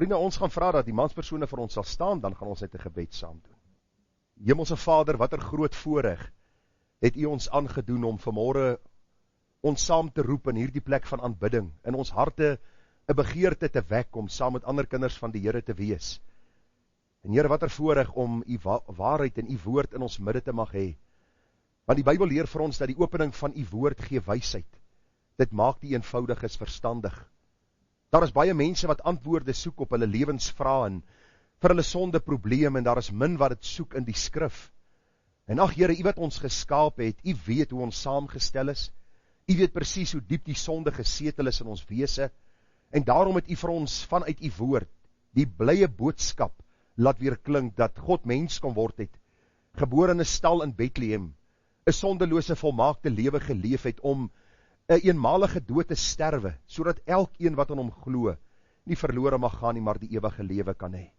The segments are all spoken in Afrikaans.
Vriende, ons gaan vra dat die manspersone vir ons sal staan, dan gaan ons net 'n gebed saam doen. Hemelse Vader, wat 'n groot voorreg het U ons aangedoen om vanmôre ons saam te roep in hierdie plek van aanbidding, in ons harte 'n begeerte te wek om saam met ander kinders van die Here te wees. En Here, wat 'n voorreg om U waarheid en U woord in ons midde te mag hê. Want die Bybel leer vir ons dat die opening van U woord gee wysheid. Dit maak die eenvoudiges verstandig. Daar is baie mense wat antwoorde soek op hulle lewensvrae en vir hulle sonde probleem, en daar is min wat dit soek in die skrif. En ag Here, U wat ons geskaap het, U weet hoe ons saamgestel is, U weet presies hoe diep die sonde gesetel is in ons wese, en daarom het U vir ons vanuit U woord, die blye boodskap, laat weer klink, dat God mens kon word het, gebore in 'n stal in Bethlehem, 'n sondelose volmaakte lewe geleef het, om 'n eenmalige dood te sterwe, sodat elkeen wat aan hom glo, nie verlore mag gaan nie, maar die ewige lewe kan hê.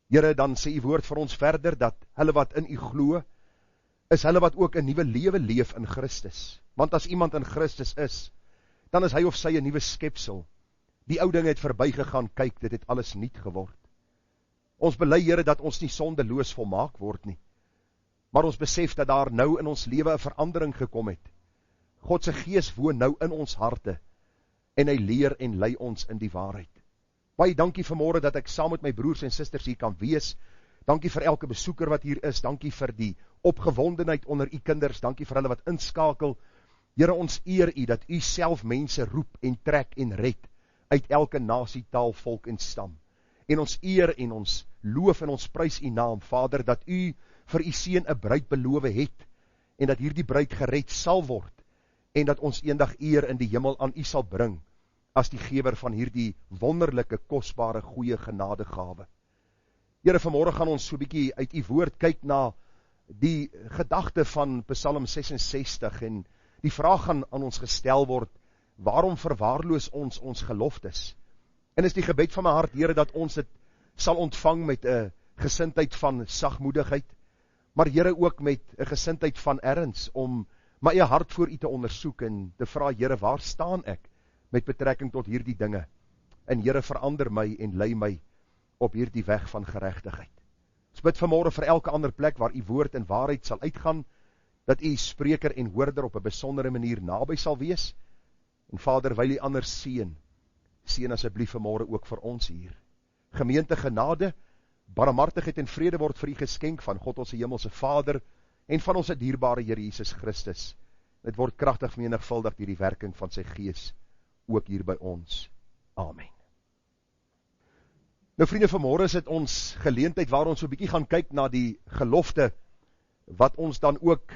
Here, dan sê U woord vir ons verder, dat hulle wat in U glo, is hulle wat ook 'n nuwe lewe leef in Christus. Want as iemand in Christus is, dan is hy of sy 'n nuwe skepsel. Die ou dinge het verbygegaan, kyk, dit het alles nuut geword. Ons bely, Here, dat ons nie sondeloos volmaak word nie, maar ons besef dat daar nou in ons lewe 'n verandering gekom het. God se Gees woon nou in ons harte, en hy leer en lei ons in die waarheid. Baie dankie vanmôre dat ek saam met my broers en susters hier kan wees. Dankie vir elke besoeker wat hier is, dankie vir die opgewondenheid onder U kinders, dankie vir hulle wat inskakel. Here, ons eer U dat U self mense roep en trek en red uit elke nasie, taal, volk en stam. En ons eer en ons loof en ons prys U naam, Vader, dat U vir U seun 'n bruid beloof het, en dat hierdie bruid gered sal word, en dat ons eendag eer in die hemel aan U sal bring, as die gewer van hierdie wonderlike, kosbare, goeie genadegawe. Here, vanmôre gaan ons so 'n bietjie uit U woord kyk na die gedagte van Psalm 66, en die vraag gaan aan ons gestel word, waarom verwaarloos ons geloftes? En is die gebed van my hart, Here, dat ons dit sal ontvang met 'n gesindheid van sagmoedigheid, maar Here ook met 'n gesindheid van erns, om my eie hart voor U te ondersoek, en te vra, Here, waar staan ek met betrekking tot hierdie dinge? En Here, verander my en lei my op hierdie weg van geregtigheid. Ons bid vanmôre vir elke ander plek waar U woord en waarheid sal uitgaan, dat U spreker en hoorder op 'n besondere manier naby sal wees. En Vader, wyl U anders seën asseblief vanmôre ook vir ons hier. Gemeente, genade, barmhartigheid en vrede word vir U geskenk van God ons hemelse Vader en van ons dierbare Here Jesus Christus. Dit word kragtig vermenigvuldig deur die werking van sy Gees ook hier by ons. Amen. Nou vriende, vanmôre is dit ons geleentheid waar ons so 'n bietjie gaan kyk na die gelofte wat ons dan ook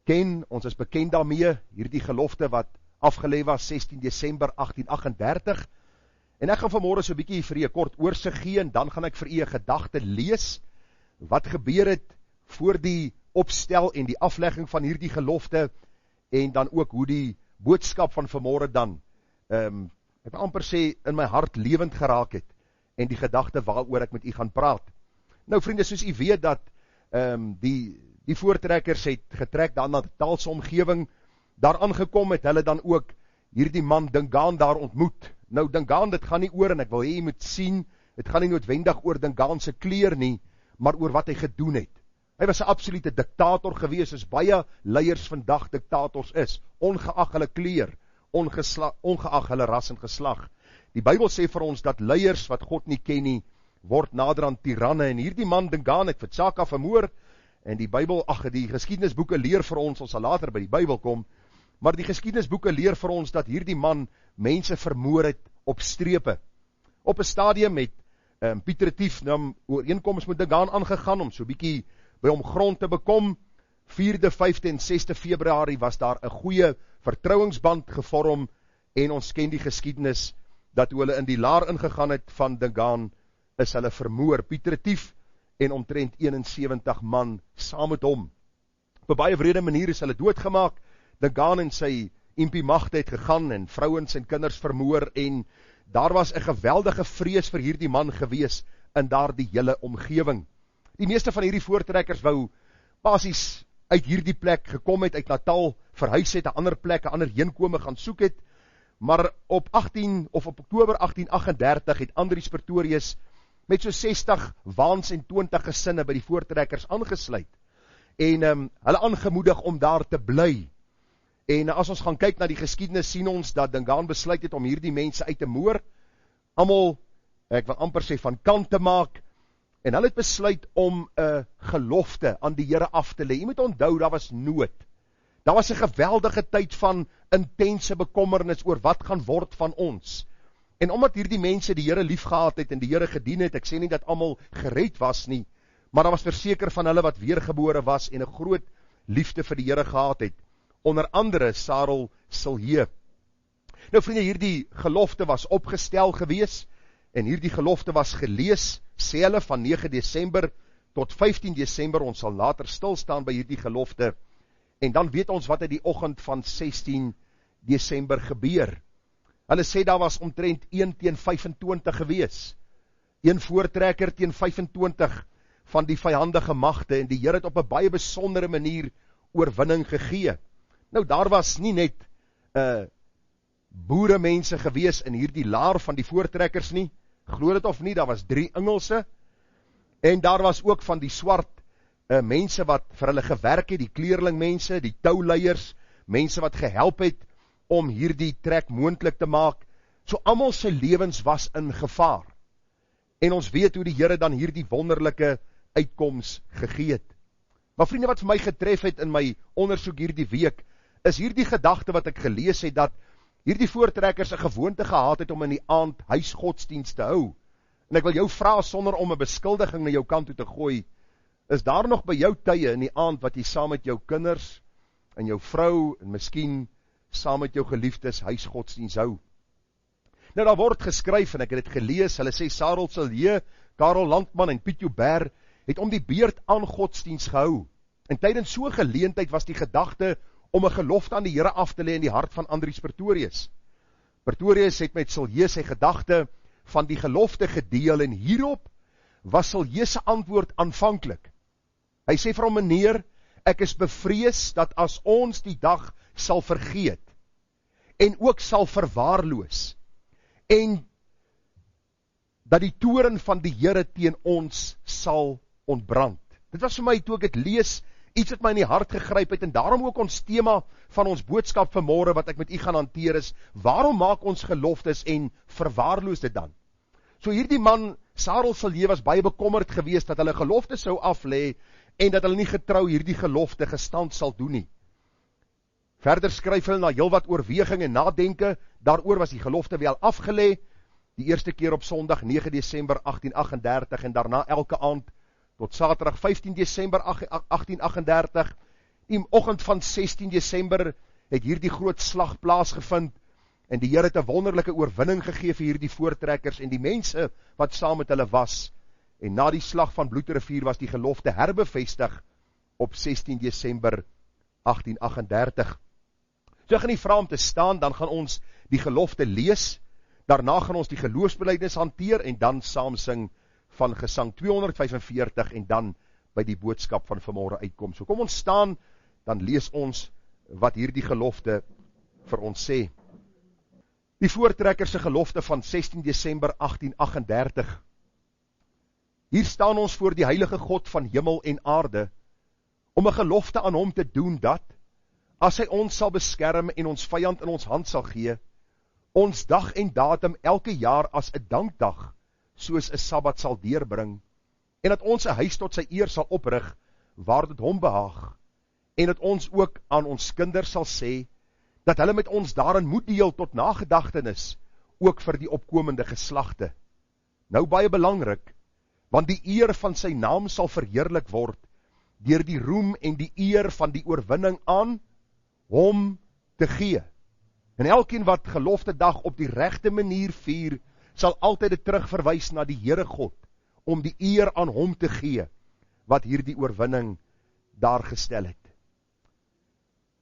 ken. Ons is bekend daarmee, hierdie gelofte wat afgelê was 16 Desember 1838. En ek gaan vanmôre so 'n bietjie vir u 'n kort oorsig gee, en dan gaan ek vir u 'n gedagte lees wat gebeur het voor die opstel en die aflegging van hierdie gelofte, en dan ook hoe die boodskap van vanmôre dan ek wil amper sê in my hart lewend geraak het, en die gedagte waaroor ek met u gaan praat. Nou vriende, soos u weet dat die voortrekkers het getrek dan na die Taalse omgewing, daar aangekom het hulle dan ook hierdie man Dingaan daar ontmoet. Nou Dingaan, dit gaan nie oor, en ek wil hê jy moet sien, dit gaan nie noodwendig oor Dingaan se kleur nie, maar oor wat hy gedoen het. Hy was 'n absolute diktator gewees, soos baie leiers vandag diktators is, ongeag hulle kleur, ongeag hulle ras en geslag. Die Bybel sê vir ons dat leiers wat God nie ken nie, word nader aan tiranne, en hierdie man Dingaan het Fitsaka vermoor, en die Bybel, die geskiedenisboeke leer vir ons sal later by die Bybel kom, maar die geskiedenisboeke leer vir ons dat hierdie man mense vermoor het op strepe. Op 'n stadium het Pieter Retief ooreenkoms met Dingaan aangegaan om so 'n bietjie by hom grond te bekom. 4de, 5de en 6de Februarie was daar 'n goeie vertrouingsband gevorm, en ons ken die geskiedenis dat toe hulle in die laar ingegaan het van Dingaan, is hulle vermoor. Pieter Retief en omtrent 71 man saam met hom. Op 'n baie wrede manier is hulle doodgemaak. Dingaan en sy impie-magte het gegaan en vrouens en kinders vermoor, en daar was 'n geweldige vrees vir hierdie man gewees in daardie hele omgewing. Die meeste van hierdie voortrekkers wou basies uit hierdie plek gekom het, uit Natal verhuis het, 'n ander plek, 'n ander heenkome gaan soek het, maar op Oktober 1838 het Andries Pretorius met so 60 waans en 20 gesinne by die voortrekkers aangesluit, en hulle aangemoedig om daar te bly. En as ons gaan kyk na die geskiedenis, sien ons dat Dingaan besluit het om hierdie mense uit te moor, almal, ek wil amper sê, van kant te maak, en hulle het besluit om 'n gelofte aan die Here af te lê. Jy moet onthou, daar was nood. Daar was 'n geweldige tyd van intense bekommernis oor wat gaan word van ons. En omdat hierdie mense die Here liefgehad het en die Here gedien het, ek sê nie dat almal gered was nie, maar daar was verseker van hulle wat weergebore was en 'n groot liefde vir die Here gehad het. Onder andere Sarel Silje. Nou vriende, hierdie gelofte was opgestel gewees, en hierdie gelofte was gelees, sê hulle, van 9 Desember tot 15 Desember, ons sal later stilstaan by hierdie gelofte, en dan weet ons wat het die oggend van 16 Desember gebeur. Hulle sê daar was omtrent 1 teen 25 gewees, 1 voortrekker teen 25 van die vyandige magte, en die Here het op 'n baie besondere manier oorwinning gegee. Nou daar was nie net boere mense gewees in hierdie laar van die voortrekkers nie, glo dit of nie, daar was 3 Engelse, en daar was ook van die swart mense wat vir hulle gewerk het, die kleerling mense, die touleiers, mense wat gehelp het om hierdie trek moontlik te maak. So almal se lewens was in gevaar. En ons weet hoe die Here dan hierdie wonderlike uitkoms gegee het. Maar vriende, wat vir my getref het in my ondersoek hierdie week, is hierdie gedagte wat ek gelees het, dat hierdie voortrekkers 'n gewoonte gehad het om in die aand huisgodsdienst te hou. En ek wil jou vra, sonder om 'n beskuldiging na jou kant toe te gooi, is daar nog by jou tye in die aand wat jy saam met jou kinders en jou vrou en miskien saam met jou geliefdes huisgodsdienst hou? Nou daar word geskryf, en ek het dit gelees, hulle sê Sarel Silje, Karel Landman en Piet Joubert het om die beurt aan godsdienst gehou. En tydens so 'n geleentheid was die gedagte om 'n gelofte aan die Here af te lê in die hart van Andries Pretorius. Pretorius het met Silje sy gedagte van die gelofte gedeel, en hierop was Silje se antwoord aanvanklik. Hy sê vir hom: meneer, ek is bevrees dat as ons die dag sal vergeet, en ook sal verwaarloos, en dat die toorn van die Here teen ons sal ontbrand. Dit was vir my, toe ek het lees, iets wat my in die hart gegryp het, en daarom ook ons tema van ons boodskap vanmôre wat ek met u gaan hanteer is, waarom maak ons geloftes en verwaarloos dit dan? So hierdie man, Sarel Silje, was baie bekommerd gewees dat hulle gelofte sou aflê, en dat hulle nie getrou hierdie gelofte gestand sal doen nie. Verder skryf hulle na heelwat oorweging en nadenke, daaroor was die gelofte wel afgelê, die eerste keer op Sondag 9 Desember 1838, en daarna elke aand tot Saterdag 15 Desember 1838, die oggend van 16 Desember het hierdie groot slag plaasgevind, en die Here het 'n wonderlike oorwinning gegee vir hierdie voortrekkers en die mense wat saam met hulle was, en na die slag van Bloedrivier was die gelofte herbevestig op 16 Desember 1838. So ek gaan nie vra om te staan, dan gaan ons die gelofte lees, daarna gaan ons die geloofsbelijdenis hanteer, en dan saam sing van gesang 245, en dan by die boodskap van vanmôre uitkom. So kom ons staan, dan lees ons wat hierdie gelofte vir ons sê. Die voortrekker se gelofte van 16 Desember 1838. Hier staan ons voor die heilige God van hemel en aarde, om 'n gelofte aan hom te doen dat, as hy ons sal beskerm en ons vyand in ons hand sal gee, ons dag en datum elke jaar as 'n dankdag, soos 'n Sabbat sal deurbring, en dat ons 'n huis tot sy eer sal oprig, waar dit hom behaag, en dat ons ook aan ons kinders sal sê, dat hulle met ons daarin moet deel tot nagedagtenis, ook vir die opkomende geslagte. Nou baie belangrik, want die eer van sy naam sal verheerlik word, deur die roem en die eer van die oorwinning aan hom te gee. En elkeen wat gelofte dag op die regte manier vier, sal altyd dit terugverwys na die Here God, om die eer aan hom te gee, wat hierdie oorwinning daar gestel het.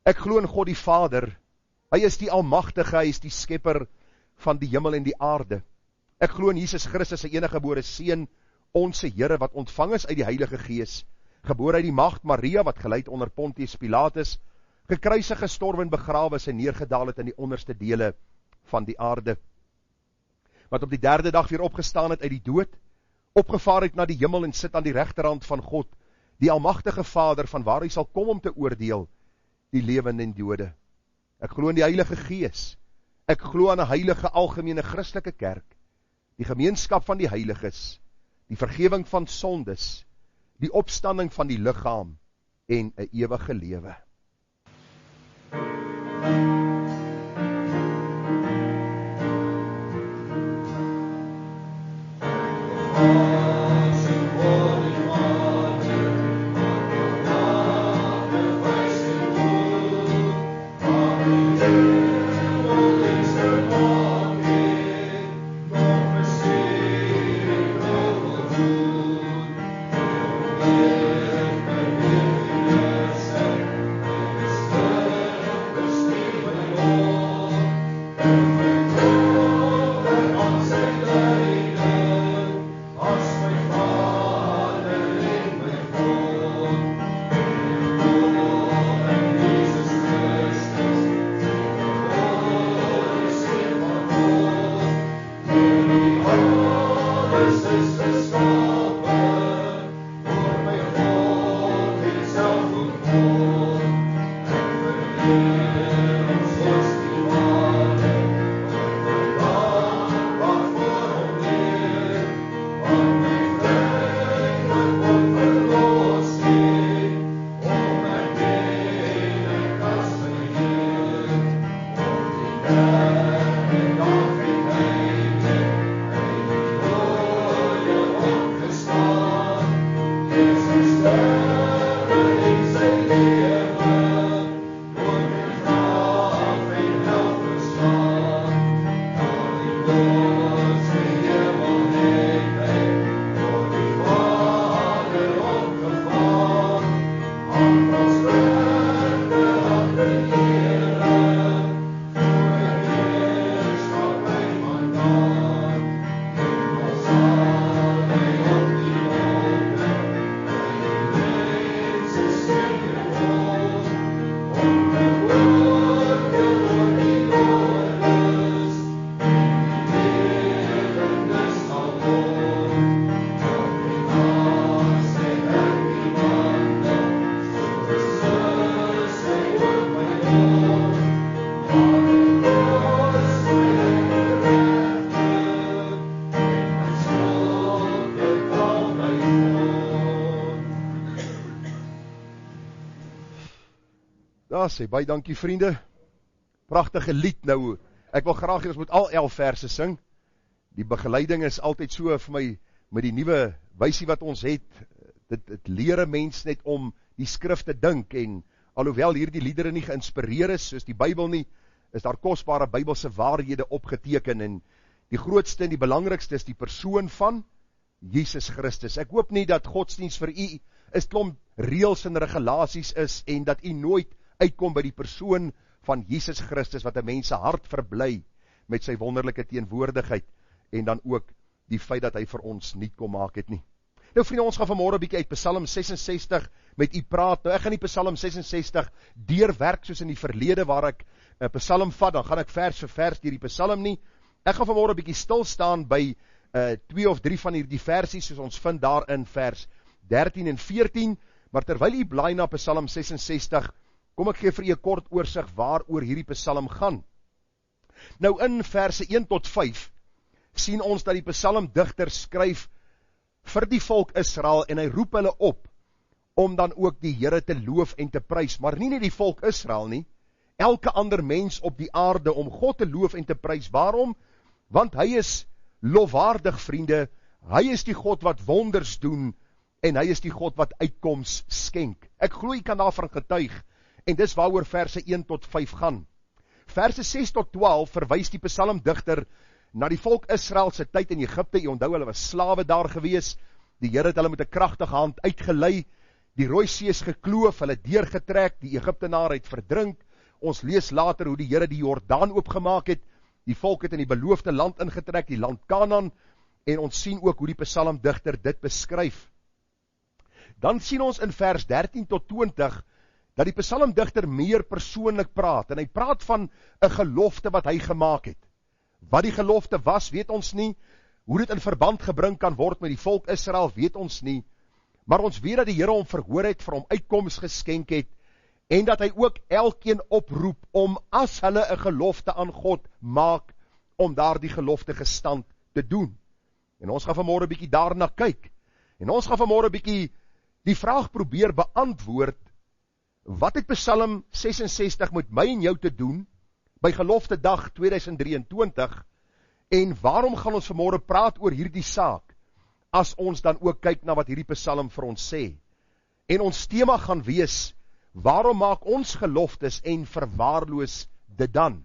Ek glo in God die Vader, hy is die almagtige, hy is die skepper van die hemel en die aarde. Ek glo in Jesus Christus, sy eniggebore seun, ons Here, wat ontvang is uit die Heilige Gees, gebore uit die maagd Maria, wat gelyd onder Pontius Pilatus, gekruisig, gestorwe en begrawe is en neergedaal het in die onderste dele van die aarde, wat op die 3de dag weer opgestaan het uit die dood, opgevaar het na die hemel en sit aan die regterhand van God, die almagtige Vader, van waar hy sal kom om te oordeel, die lewende en dode. Ek glo in die Heilige Gees, ek glo aan 'n heilige algemene Christelike kerk, die gemeenskap van die heiliges, die vergewing van sondes, die opstanding van die liggaam en 'n ewige lewe. Ja, sê, baie dankie vriende, pragtige lied nou, ek wil graag hê ons moet al 11 verse sing, die begeleiding is altyd so vir my, met die nuwe wysie wat ons het, dit leer 'n mens net om die skrif te dink, en alhoewel hierdie liedere nie geïnspireer is, soos die Bybel nie, is daar kosbare Bybelse waarhede opgeteken, en die grootste en die belangrikste is die persoon van Jesus Christus. Ek hoop nie dat godsdienst vir u is klomp reëls en regulasies is, en dat u nooit uitkom by die persoon van Jesus Christus, wat 'n mens se hart verbly, met sy wonderlike teenwoordigheid, en dan ook die feit dat hy vir ons nuut kom maak het nie. Nou vriende, ons gaan vanmôre 'n bietjie uit Psalm 66 met u praat. Nou ek gaan nie Psalm 66 deurwerk soos in die verlede, waar ek 'n Psalm vat, dan gaan ek vers vir vers deur die Psalm nie. Ek gaan vanmôre 'n bietjie stil staan by 2 of 3 van hierdie versies, soos ons vind daar in vers 13 en 14, maar terwyl u blaai na Psalm 66, kom ek gee vir u 'n kort oorsig waaroor hierdie Psalm gaan. Nou in verse 1 tot 5 sien ons dat die psalmdigter skryf vir die volk Israel, en hy roep hulle op om dan ook die Here te loof en te prys, maar nie net die volk Israel nie, elke ander mens op die aarde om God te loof en te prys. Waarom? Want hy is lofwaardig, vriende, hy is die God wat wonders doen, en hy is die God wat uitkoms skenk. Ek glo jy kan daarvan getuig, en dis waaroor verse 1 tot 5 gaan. Verse 6 tot 12 verwys die psalmdigter na die volk Israel se tyd in Egipte. Jy onthou, hulle was slawe daar gewees, die Here het hulle met 'n kragtige hand uitgelei, die Rooi See is gekloof, hulle deurgetrek, die Egiptenaar het verdrink. Ons lees later hoe die Here die Jordaan oopgemaak het, die volk het in die beloofde land ingetrek, die land Kanaan, en ons sien ook hoe die psalmdigter dit beskryf. Dan sien ons in vers 13 tot 20, dat die psalmdigter meer persoonlik praat, en hy praat van 'n gelofte wat hy gemaak het. Wat die gelofte was, weet ons nie. Hoe dit in verband gebring kan word met die volk Israel, weet ons nie. Maar ons weet dat die Here hom verhoor het, vir hom uitkoms geskenk het, en dat hy ook elkeen oproep om, as hulle 'n gelofte aan God maak, om daar die gelofte gestand te doen. En ons gaan vanmôre 'n bietjie daarna kyk. En ons gaan vanmôre 'n bietjie die vraag probeer beantwoord, wat het Psalm 66 met my en jou te doen, by gelofte dag 2023, en waarom gaan ons vanmôre praat oor hierdie saak, as ons dan ook kyk na wat hierdie Psalm vir ons sê. En ons tema gaan wees, waarom maak ons geloftes en verwaarloos dit dan?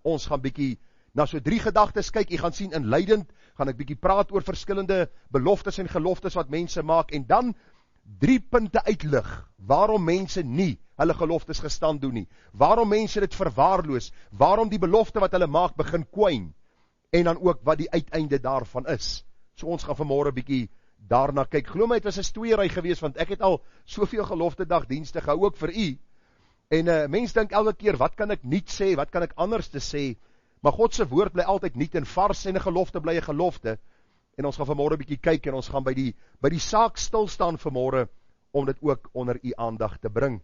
Ons gaan bietjie na so 3 gedagtes kyk. Jy gaan sien inleidend, gaan ek bietjie praat oor verskillende beloftes en geloftes wat mense maak, en dan 3 punte uitlig, waarom mense nie hulle geloftes gestand doen nie, waarom mense dit verwaarloos, waarom die belofte wat hulle maak begin kwyn, en dan ook wat die uiteinde daarvan is. So ons gaan vanmôre bietjie daarna kyk. Glo my, het was 'n stoeiery gewees, want ek het al soveel gelofte dagdienste gehou, ook vir u, en mens dink elke keer, wat kan ek nuut sê, wat kan ek anders te sê, maar God se woord bly altyd nuut en vars, en 'n gelofte bly 'n gelofte, en ons gaan vanmôre bietjie kyk, en ons gaan by die saak stil staan vanmôre, om dit ook onder u aandag te bring.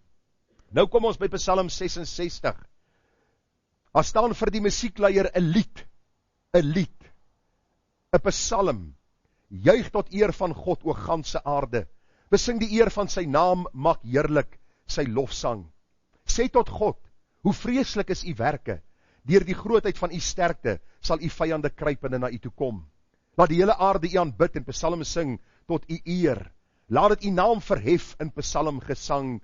Nou kom ons by Psalm 66, daar staan vir die musiekleier 'n lied, 'n psalm, juig tot eer van God, o ganse aarde, besing die eer van sy naam, maak heerlik sy lofsang. Sê tot God, hoe vreeslik is u werke, deur die grootheid van u sterkte, sal u vyande kruipende na u toe kom. Laat die hele aarde u aanbid en psalm sing tot u eer. Laat dit u naam verhef in psalm gesang.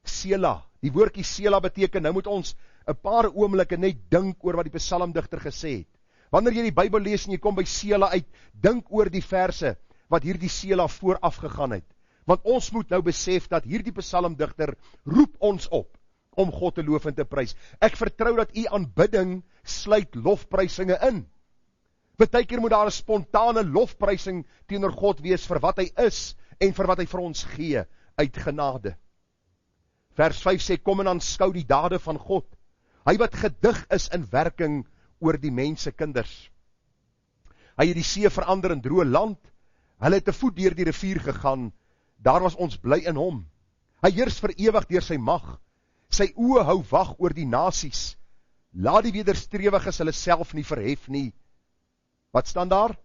Sela, die woordjie Sela beteken, nou moet ons 'n paar oomblikke net dink oor wat die psalmdigter gesê het. Wanneer jy die Bybel lees en jy kom by Sela uit, dink oor die verse wat hierdie Sela vooraf gegaan het. Want ons moet nou besef dat hierdie psalmdigter roep ons op om God te loof en te prys. Ek vertrou dat u aanbidding sluit lofprysinge in. Partykeer moet daar 'n spontane lofprysing teenoor God wees vir wat hy is en vir wat hy vir ons gee uit genade. Vers 5 sê, kom en aanskou die dade van God, hy wat gedig is in werking oor die mense kinders. Hy het die see verander in droë land, hulle het te voet deur die rivier gegaan, daar was ons bly in hom. Hy heers vir ewig deur sy mag, sy oë hou wag oor die nasies, laat die wederstrewiges hulle self nie verhef nie. Wat staan daar?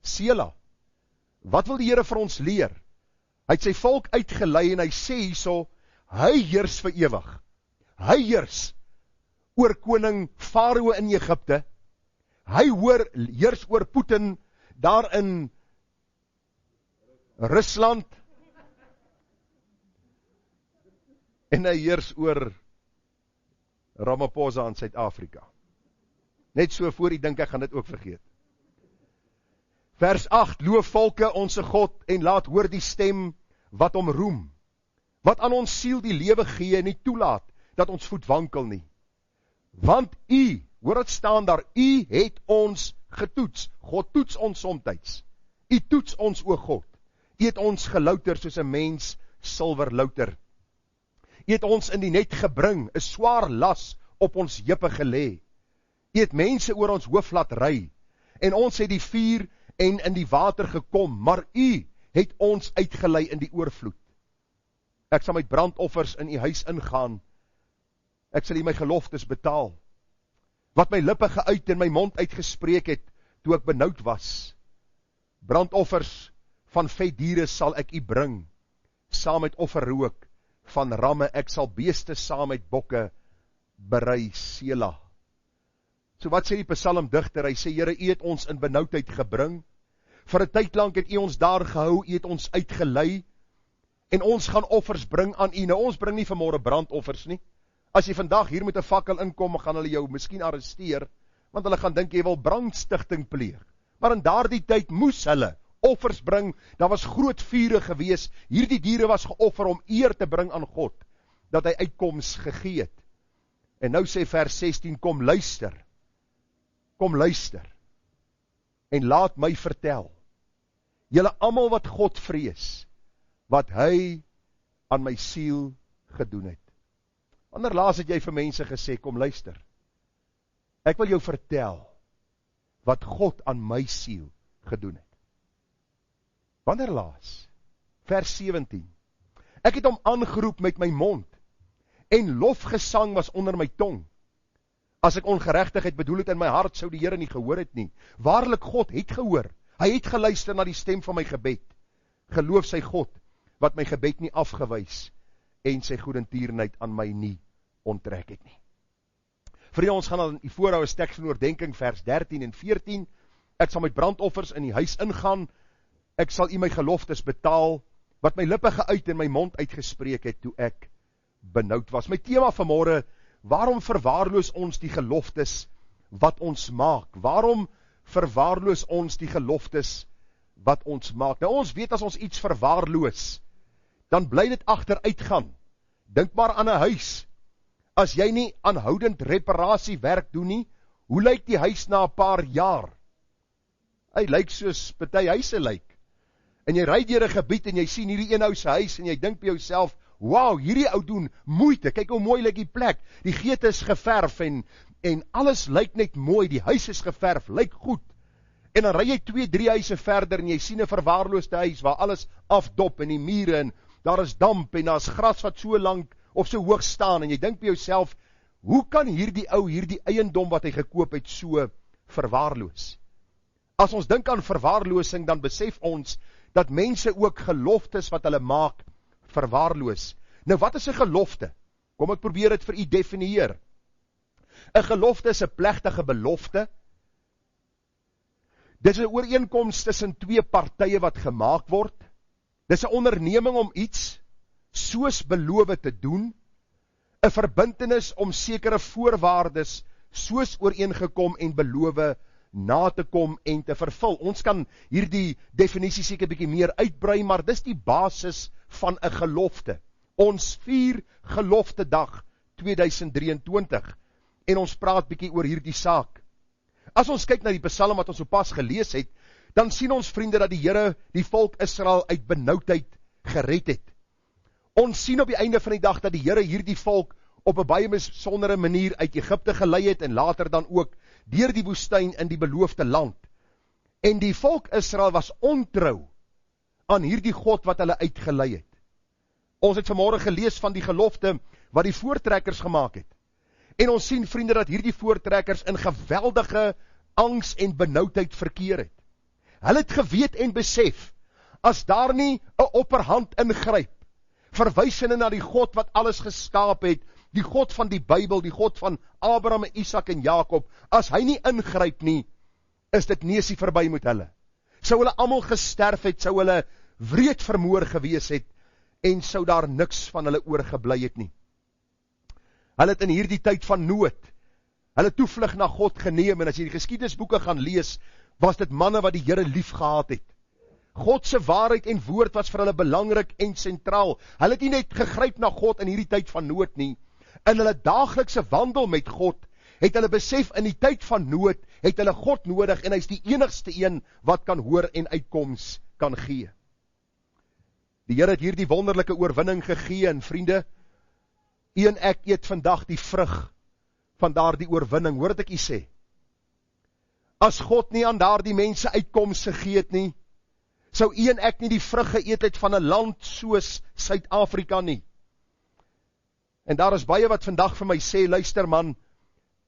Sela. Wat wil die Here vir ons leer? Hy het sy volk uitgelei en hy sê hierso, hy heers vir ewig. Hy heers oor koning Farao in Egipte. Hy heers oor Putin daar in Rusland. En hy heers oor Ramaphosa in Suid-Afrika. Net so voor, ek dink ek gaan dit ook vergeet. Vers 8, loof volke onse God en laat hoor die stem wat hom roem, wat aan ons siel die lewe gee en nie toelaat dat ons voet wankel nie. Want u, hoor het staan daar, u het ons getoets. God toets ons somtyds. U toets ons, o God. U het ons gelouter soos 'n mens silwer louter. U het ons in die net gebring, 'n swaar las op ons heupe gelê. U het mense oor ons hoof laat ry, en ons het die vuur en in die water gekom, maar u het ons uitgelei in die oorvloed. Ek sal met brandoffers in u huis ingaan, ek sal u my geloftes betaal, wat my lippe geuit en my mond uitgespreek het, toe ek benoud was. Brandoffers van vet diere sal ek u bring, saam met offerrook van ramme, ek sal beeste saam met bokke berei. Sela. So wat sê die psalmdigter? Hy sê, Here, u het ons in benoudheid gebring, vir 'n tyd lank het u ons daar gehou, u het ons uitgelei, en ons gaan offers bring aan u. Nou, ons bring nie vanmôre brandoffers nie. As jy vandag hier met 'n fakkel inkom, gaan hulle jou miskien arresteer, want hulle gaan dink jy wil brandstigting pleeg. Maar in daardie tyd moes hulle offers bring, daar was groot vure gewees, hierdie diere was geoffer om eer te bring aan God, dat hy uitkoms gegee het. En nou sê vers 16, kom luister, en laat my vertel, julle almal wat God vrees, wat hy aan my siel gedoen het. Wanneer laas het jy vir mense gesê, kom luister, ek wil jou vertel, wat God aan my siel gedoen het. Wanneer laas? Vers 17. Ek het hom aangeroep met my mond, en lofgesang was onder my tong. As ek ongeregtigheid bedoel het in my hart, sou die Here nie gehoor het nie. Waarlik, God het gehoor. Hy het geluister na die stem van my gebed. Geloof sy God, wat my gebed nie afgewys, en sy goedertierenheid aan my nie onttrek het nie. Vriende, ons gaan dan die voorhou 'n teks van oordenking, vers 13 en 14. Ek sal met brandoffers in die huis ingaan, ek sal u my geloftes betaal, wat my lippe geuit en my mond uitgespreek het, toe ek benoud was. My tema vanmôre, waarom verwaarloos ons die geloftes wat ons maak? Waarom verwaarloos ons die geloftes wat ons maak? Nou, ons weet as ons iets verwaarloos, dan bly dit agteruitgaan. Dink maar aan 'n huis. As jy nie aanhoudend reparasiewerk doen nie, hoe lyk die huis na 'n paar jaar? Hy lyk soos party huise lyk. En jy ry deur 'n gebied en jy sien hierdie een ou se huis en jy dink by jouself, wow, hierdie ou doen moeite, kyk hoe mooi lyk die plek, die geete is geverf en alles lyk net mooi, die huis is geverf, lyk goed. En dan ry jy 2-3 huise verder en jy sien 'n verwaarloosde huis waar alles afdop en die mure en daar is damp en daar is gras wat so lank of so hoog staan en jy dink by jouself, hoe kan hierdie ou hierdie eiendom wat hy gekoop het so verwaarloos? As ons dink aan verwaarloosing, dan besef ons dat mense ook geloftes wat hulle maak verwaarloos. Nou, wat is 'n gelofte? Kom ek probeer dit vir u definieer. 'n Gelofte is 'n plegtige belofte. Dit is 'n ooreenkoms tussen twee partye wat gemaak word. Dit is 'n onderneming om iets soos beloof te doen, 'n verbintenis om sekere voorwaardes soos ooreengekom en beloof na te kom en te vervul. Ons kan hierdie definisie seker bietjie meer uitbrei, maar dis die basis van 'n gelofte. Ons vier geloftedag 2023 en ons praat bietjie oor hierdie saak. As ons kyk na die Psalm wat ons sopas gelees het, dan sien ons, vriende, dat die Here die volk Israel uit benoudheid gered het. Ons sien op die einde van die dag dat die Here hierdie volk op 'n baie besondere manier uit Egipte gelei het en later dan ook deur die woestyn in die beloofde land. En die volk Israel was ontrou aan hierdie God wat hulle uitgelei het. Ons het vanmôre gelees van die gelofte wat die voortrekkers gemaak het. En ons sien, vriende, dat hierdie voortrekkers in geweldige angs en benoudheid verkeer het. Hulle het geweet en besef, as daar nie 'n opperhand ingryp, verwysende na die God wat alles geskaap het, die God van die Bybel, die God van Abraham, Isak en Jakob, as hy nie ingryp nie, is dit neusie verby met hulle. Sou hulle almal gesterf het, sou hulle wreed vermoor gewees het, en sou daar niks van hulle oorgebly het nie. Hulle het in hierdie tyd van nood, hulle toevlug na God geneem, en as jy die geskiedenisboeke gaan lees, was dit manne wat die Here lief gehad het. God se waarheid en woord was vir hulle belangrik en sentraal. Hulle het nie net gegryp na God in hierdie tyd van nood nie. In hulle daaglikse wandel met God, het hulle besef in die tyd van nood, het hulle God nodig, en hy is die enigste een wat kan hoor en uitkoms kan gee. Die Here het hierdie wonderlike oorwinning gegee, en vriende, u en ek eet vandag die vrug van daardie oorwinning. Hoor wat ek u sê? As God nie aan daardie mense uitkoms gegee het nie, sou u en ek nie die vrug geëet het van 'n land soos Suid-Afrika nie. En daar is baie wat vandag vir my sê, luister man,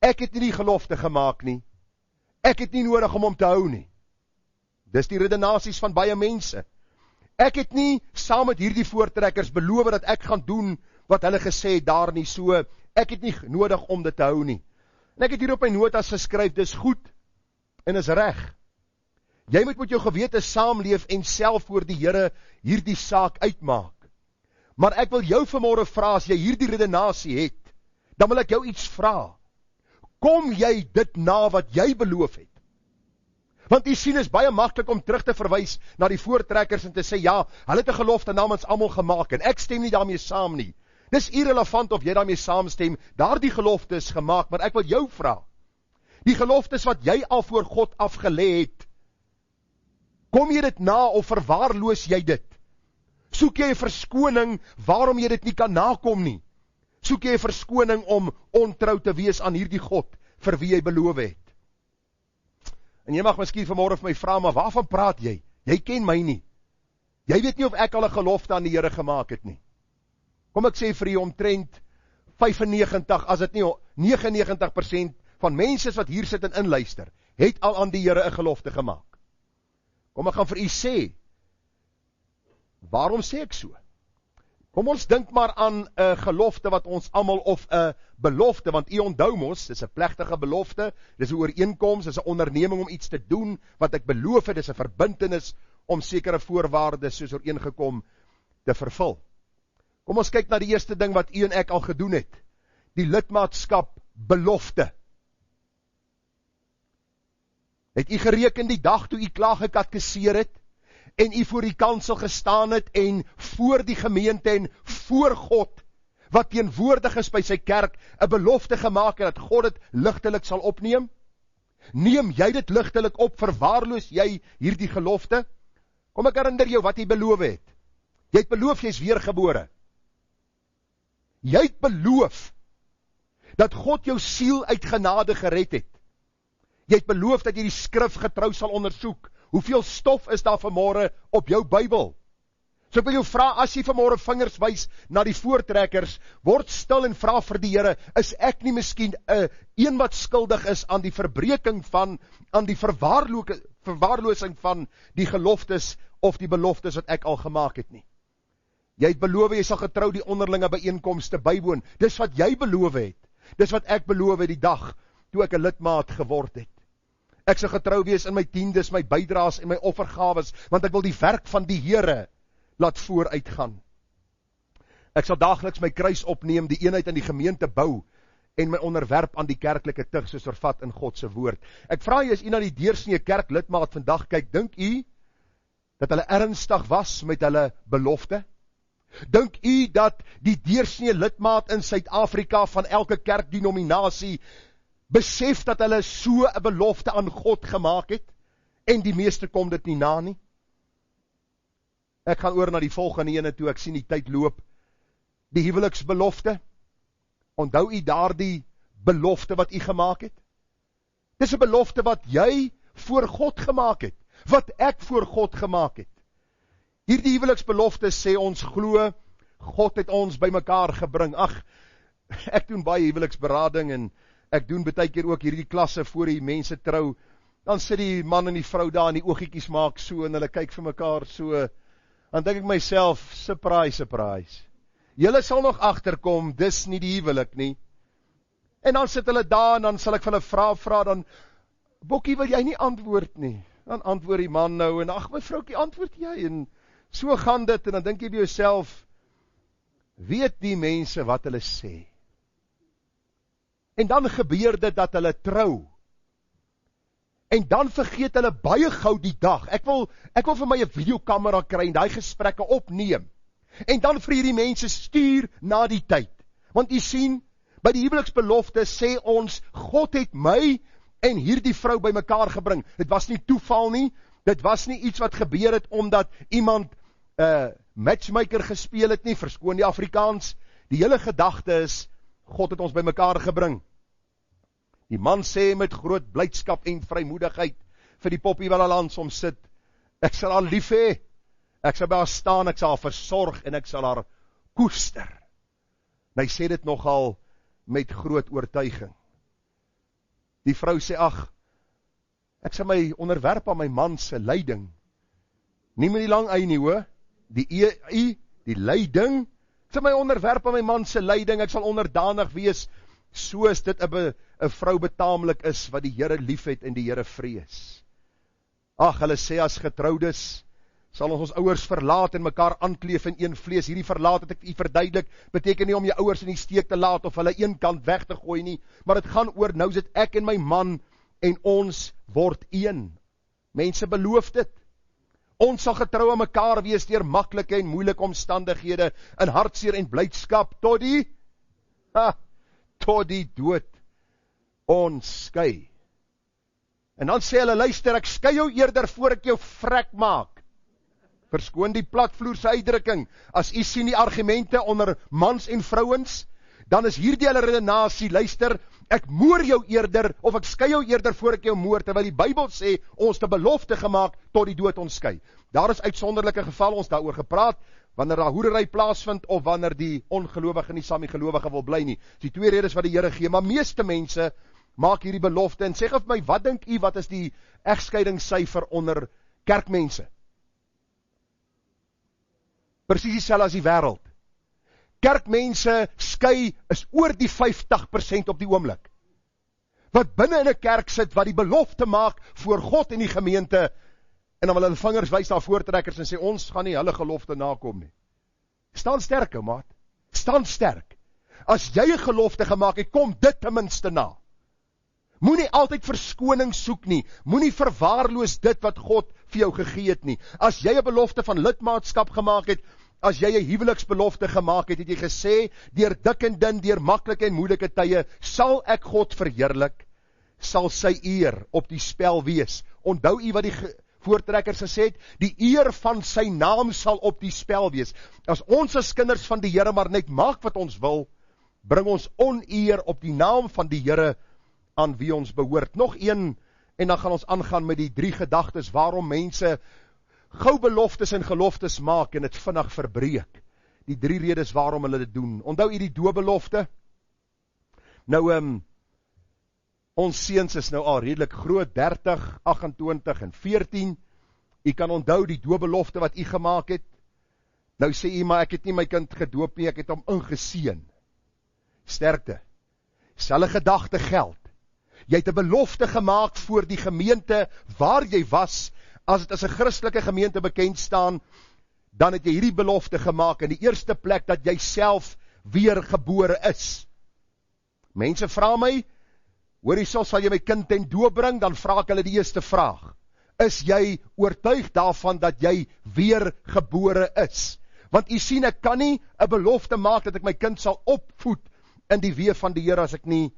ek het nie die gelofte gemaak nie, ek het nie nodig om hom te hou nie. Dis die redenasies van baie mense. Ek het nie saam met hierdie voortrekkers beloof dat ek gaan doen wat hulle gesê het daar nie, so ek het nie nodig om dit te hou nie. En ek het hier op my notas geskryf, dis goed en is reg. Jy moet met jou gewete saamleef en self voor die Here hierdie saak uitmaak. Maar ek wil jou vanmôre vra, as jy hierdie redenasie het, dan wil ek jou iets vra. Kom jy dit na wat jy beloof het? Want jy sien, is baie maklik om terug te verwys na die voortrekkers en te sê, ja, hulle het 'n gelofte namens almal gemaak, en ek stem nie daarmee saam nie. Dis irrelevant of jy daarmee saamstem, daardie gelofte is gemaak, maar ek wil jou vra, die geloftes wat jy al voor God afgelê het, kom jy dit na of verwaarloos jy dit? Soek jy 'n verskoning waarom jy dit nie kan nakom nie? Soek jy 'n verskoning om ontrou te wees aan hierdie God vir wie jy beloof het? En jy mag miskien vanmôre vir my vra, maar waarvan praat jy? Jy ken my nie. Jy weet nie of ek al 'n gelofte aan die Here gemaak het nie. Kom ek sê vir u omtrent 95, as dit nie 99% van mense wat hier sit en inluister, het al aan die Here 'n gelofte gemaak. Kom ek gaan vir u sê, waarom sê ek so? Kom ons dink maar aan 'n gelofte wat ons almal, of 'n belofte, want u onthou mos, dis 'n plegtige belofte, dis 'n ooreenkoms, dis 'n onderneming om iets te doen wat ek beloof het, dis 'n verbintenis om sekere voorwaardes soos ooreengekom te vervul. Kom ons kyk na die eerste ding wat u en ek al gedoen het, die lidmaatskap belofte. Het u gereken die dag toe u klaar gekatkeseer het, en u voor die kansel gestaan het, en voor die gemeente en voor God, wat teenwoordig is by sy kerk, 'n belofte gemaak het, dat God dit ligtelik sal opneem? Neem jy dit ligtelik op, verwaarloos jy hierdie gelofte? Kom ek herinner jou wat jy beloof het. Jy het beloof jy is weergebore. Jy het beloof dat God jou siel uit genade gered het. Jy het beloof dat jy die skrif getrou sal ondersoek. Hoeveel stof is daar vanmôre op jou Bybel? So ek wil jou vra, as jy vanmôre vingers wys na die voortrekkers, word stil en vra vir die Here, is ek nie miskien een wat skuldig is aan die verbreeking van, aan die verwaarlosing van die geloftes of die beloftes wat ek al gemaak het nie? Jy het beloof, jy sal getrou die onderlinge byeenkomste bywoon. Dis wat jy beloof het. Dis wat ek beloof het die dag toe ek 'n lidmaat geword het. Ek sal getrou wees in my tiendes, my bydraes en my offergawes, want ek wil die werk van die Here laat vooruitgaan. Ek sal daagliks my kruis opneem, die eenheid in die gemeente bou, en my onderwerp aan die kerklike tug, soos vervat in God se woord. Ek vra jy, as u na die deursnee kerklidmaat vandag kyk, dink u dat hulle ernstig was met hulle belofte? Dink u dat die deursnee lidmaat in Suid-Afrika van elke kerkdenominasie besef dat hulle so 'n belofte aan God gemaak het, en die meeste kom dit nie na nie? Ek gaan oor na die volgende ene toe, ek sien die tyd loop. Die huweliksbelofte. Onthou u daardie belofte wat u gemaak het? Dis 'n belofte wat jy voor God gemaak het, wat ek voor God gemaak het. Hierdie huweliksbelofte sê ons glo, God het ons by mekaar gebring. Ag, ek doen baie huweliksberading, en ek doen baie keer ook hierdie klasse voor die mense trou. Dan sit die man en die vrou daar en die oogietjies maak so, en hulle kyk vir mekaar so. Dan dink ek myself, surprise, surprise. Julle sal nog agterkom, dis nie die huwelik nie. En dan sit hulle daar, en dan sal ek van hulle vra, dan, Bokkie, wil jy nie antwoord nie? Dan antwoord die man nou, en ag, my vroukie, antwoord jy, en so gaan dit, en dan dink jy by jouself, weet die mense wat hulle sê? En dan gebeur dit dat hulle trou, en dan vergeet hulle baie gou die dag. Ek wil vir my 'n videokamera kry en daai gesprekke opneem. En dan vir hierdie mense stuur na die tyd. Want u sien, by die huweliksbelofte sê ons, God het my en hierdie vrou by mekaar gebring. Dit was nie toeval nie, dit was nie iets wat gebeur het omdat iemand matchmaker gespeel het nie, verskoon die Afrikaans. Die hele gedagte is, God het ons by mekaar gebring. Die man sê met groot blydskap en vrymoedigheid vir die poppie wat al langs hom sit, ek sal haar lief hê, ek sal by haar staan, ek sal haar versorg en ek sal haar koester. En hy sê dit nogal met groot oortuiging. Die vrou sê, ag, ek sal my onderwerp aan my man se leiding. Nie met die lang ei nie, hoor. Die leiding. Ek sal my onderwerp aan my man se leiding, ek sal onderdanig wees, soos dit 'n vrou betaamlik is, wat die Here lief het en die Here vrees. Ag, hulle sê as getroudes, sal ons ouers verlaat en mekaar aankleef in een vlees. Hierdie verlaat het ek u verduidelik, beteken nie om jou ouers in die steek te laat, of hulle een kant weg te gooi nie, maar dit gaan oor, nou is dit ek en my man, en ons word een. Mense beloof dit. Ons sal getrou aan mekaar wees deur maklike en moeilike omstandighede, in hartseer en blydskap, tot die dood ons skei. En dan sê hulle, luister, ek skei jou eerder voor ek jou vrek maak. Verskoon die platvloerse uitdrukking. As u sien die argumente onder mans en vrouens, dan is hierdie hulle redenasie, luister, Ek moor jou eerder, of ek skei jou eerder voor ek jou moor, terwyl die Bybel sê, ons te belofte gemaak, tot die dood ons skei. Daar is uitsonderlike geval, ons daaroor gepraat, wanneer daar hoerery plaasvind, of wanneer die ongelowige nie saam die gelowige wil bly nie. Die twee redes wat die Here gee, maar meeste mense maak hierdie belofte, en sê vir my, wat dink u, wat is die egskeidingssyfer onder kerkmense? Presies dieselfde as die wêreld. Kerkmense skei is oor die 50% op die oomblik. Wat binne in 'n kerk sit, wat die belofte maak voor God en die gemeente, en dan wil hulle vingers wys na voortrekkers en sê, ons gaan nie hulle gelofte nakom nie. Staan sterk, ou maat. Staan sterk. As jy 'n gelofte gemaak het, kom dit ten minste na. Moenie altyd verskoning soek nie. Moenie verwaarloos dit wat God vir jou gegee het nie. As jy 'n belofte van lidmaatskap gemaak het, as jy 'n huweliksbelofte gemaak het, het jy gesê, deur dik en dun, deur maklike en moeilike tye, sal ek God verheerlik, sal sy eer op die spel wees. Onthou u wat die voortrekkers gesê het, die eer van sy naam sal op die spel wees. As ons as kinders van die Here maar net maak wat ons wil, bring ons oneer op die naam van die Here aan wie ons behoort. Nog een, en dan gaan ons aangaan met die 3 gedagtes, waarom mense gou beloftes en geloftes maak en het vinnig verbreek. Die 3 redes waarom hulle dit doen. Onthou u die doopbelofte? Nou, ons seuns is nou al redelik groot, 30, 28 en 14. U kan onthou die doopbelofte wat u gemaak het. Nou sê u, maar ek het nie my kind gedoop nie, ek het hom ingeseën. Sterkte. Selfe gedagte geld. Jy het 'n belofte gemaak voor die gemeente waar jy was. As dit as 'n Christelike gemeente bekend staan, dan het jy hierdie belofte gemaak in die eerste plek dat jy self weergebore is. Mense vra my, hoor hierso, sal jy my kind ten doop bring? Dan vra ek hulle die eerste vraag. Is jy oortuig daarvan dat jy weergebore is? Want u sien, ek kan nie 'n belofte maak dat ek my kind sal opvoed in die weë van die Here as ek nie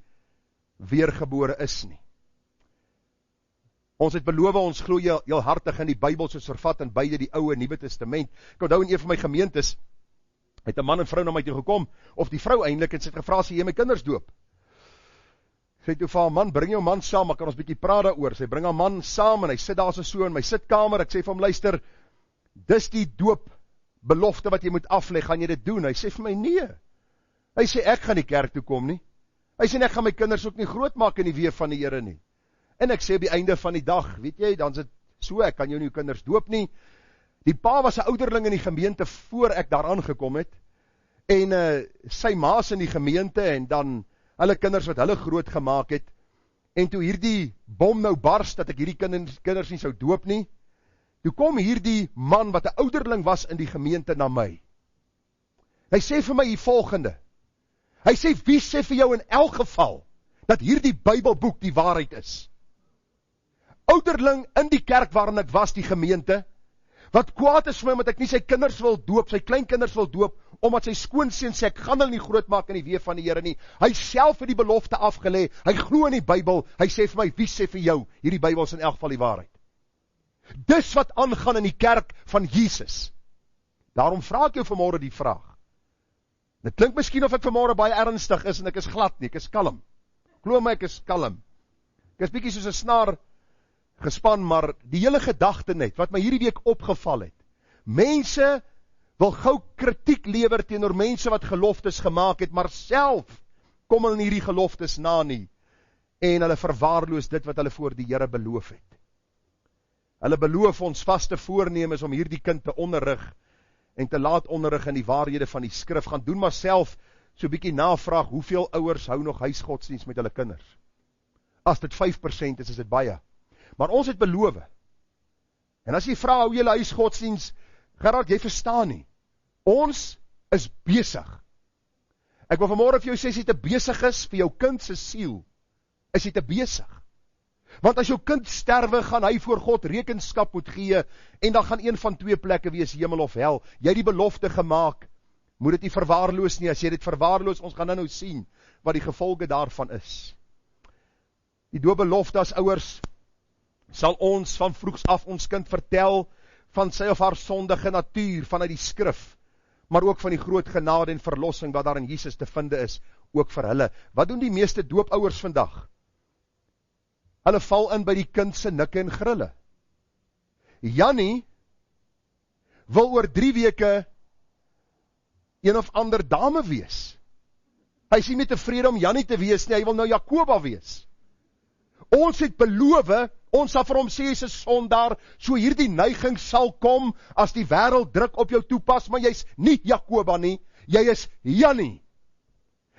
weergebore is nie. Ons het beloof, ons glo heel hartig in die Bybel, soos vervat in beide die Ou en Nuwe Testament. Ek onthou in een van my gemeentes, het 'n man en vrou na my toe gekom, of die vrou eintlik, en sy het gevra, sê jy my kinders doop? Sy het toe vir haar man, bring jou man saam, maar kan ons bietjie praat daaroor. Sy bring haar man saam, en hy sit daar so in my sitkamer, ek sê vir hom, luister, dis die doop belofte wat jy moet afleg, gaan jy dit doen? Hy sê vir my, nee. Hy sê, ek gaan nie kerk toe kom nie. Hy sê, ek gaan my kinders ook nie groot maak in die weë van die Here nie. En ek sê, op die einde van die dag, weet jy, dan is het so, ek kan jou nie jou kinders doop nie. Die pa was 'n ouderling in die gemeente, voor ek daar aangekom het, en sy ma's in die gemeente, en dan hulle kinders wat hulle groot gemaak het, en toe hierdie bom nou barst, dat ek hierdie kinders nie sou doop nie, toe kom hierdie man, wat 'n ouderling was in die gemeente, na my. Hy sê vir my die volgende, hy sê, wie sê vir jou in elk geval, dat hierdie Bybelboek die waarheid is? Ouderling in die kerk waarin ek was, die gemeente, wat kwaad is vir my, omdat ek nie sy kinders wil doop, sy kleinkinders wil doop, omdat sy skoonseun sê, ek gaan hulle nie groot maak in die weë van die Here nie. Hy self het die belofte afgelê, hy glo in die Bybel, hy sê vir my, wie sê vir jou, hierdie Bybel is in elk geval die waarheid. Dis wat aangaan in die kerk van Jesus. Daarom vra ek jou vanmôre die vraag. Dit klink miskien of ek vanmôre baie ernstig is, en ek is glad nie, ek is kalm. Glo my, ek is kalm. Ek is bietjie soos 'n snaar gespan, maar die hele gedagte net, wat my hierdie week opgeval het, mense wil gou kritiek lewer teenoor mense wat geloftes gemaak het, maar self kom hulle hierdie geloftes na nie, en hulle verwaarloos dit wat hulle voor die Here beloof het. Hulle beloof ons vaste voornemes om hierdie kind te onderrig, en te laat onderrig in die waarhede van die skrif, gaan doen maar self so bietjie navraag, hoeveel ouers hou nog huisgodsdienst met hulle kinders? As dit 5% is dit baie. Maar ons het beloof. En as jy vra, hou jylle huisgodsdienst, Gerard, jy verstaan nie. Ons is besig. Ek wil vanmôre vir jou sê, as jy te besig is vir jou kind se siel, is jy te besig. Want as jou kind sterwe, gaan hy voor God rekenskap moet gee, en dan gaan een van 2 plekke wees, hemel of hel. Jy het die belofte gemaak, moet dit nie verwaarloos nie. As jy dit verwaarloos, ons gaan nou sien, wat die gevolge daarvan is. Die doopbelofte as ouers, sal ons van vroegs af ons kind vertel, van sy of haar sondige natuur, vanuit die skrif, maar ook van die groot genade en verlossing, wat daar in Jesus te vinde is. ook vir hulle. Wat doen die meeste doopouers vandag? Hulle val in by die kind se nikke en grille. Jannie wil oor 3 weke een of ander dame wees. Hy is nie meer tevrede om Jannie te wees nie, hy wil nou Jakoba wees. Ons het beloof, ons sal vir hom sê, jy's 'n sondaar, so hierdie neiging sal kom, as die wêreld druk op jou toepas, maar jy's nie Jakoba nie, jy is Jannie.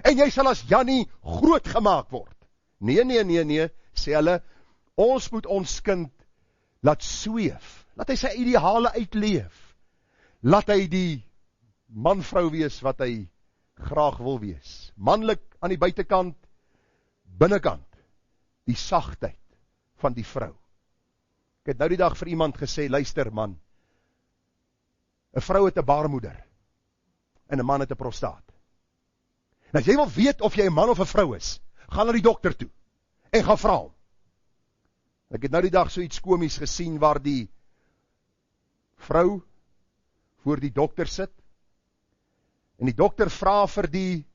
En jy sal as Jannie groot gemaak word. Nee, sê hulle, ons moet ons kind laat sweef, laat hy sy ideale uitleef, laat hy die man-vrou wees wat hy graag wil wees. Manlik aan die buitekant, binnekant, die sagtheid van die vrou. Ek het nou die dag vir iemand gesê, luister man, 'n vrou het 'n baarmoeder, en 'n man het 'n prostaat. En as jy wil weet of jy 'n man of 'n vrou is, gaan na die dokter toe, en gaan vra hom. Ek het nou die dag so iets komies gesien, waar die vrou voor die dokter sit, en die dokter vra vir die,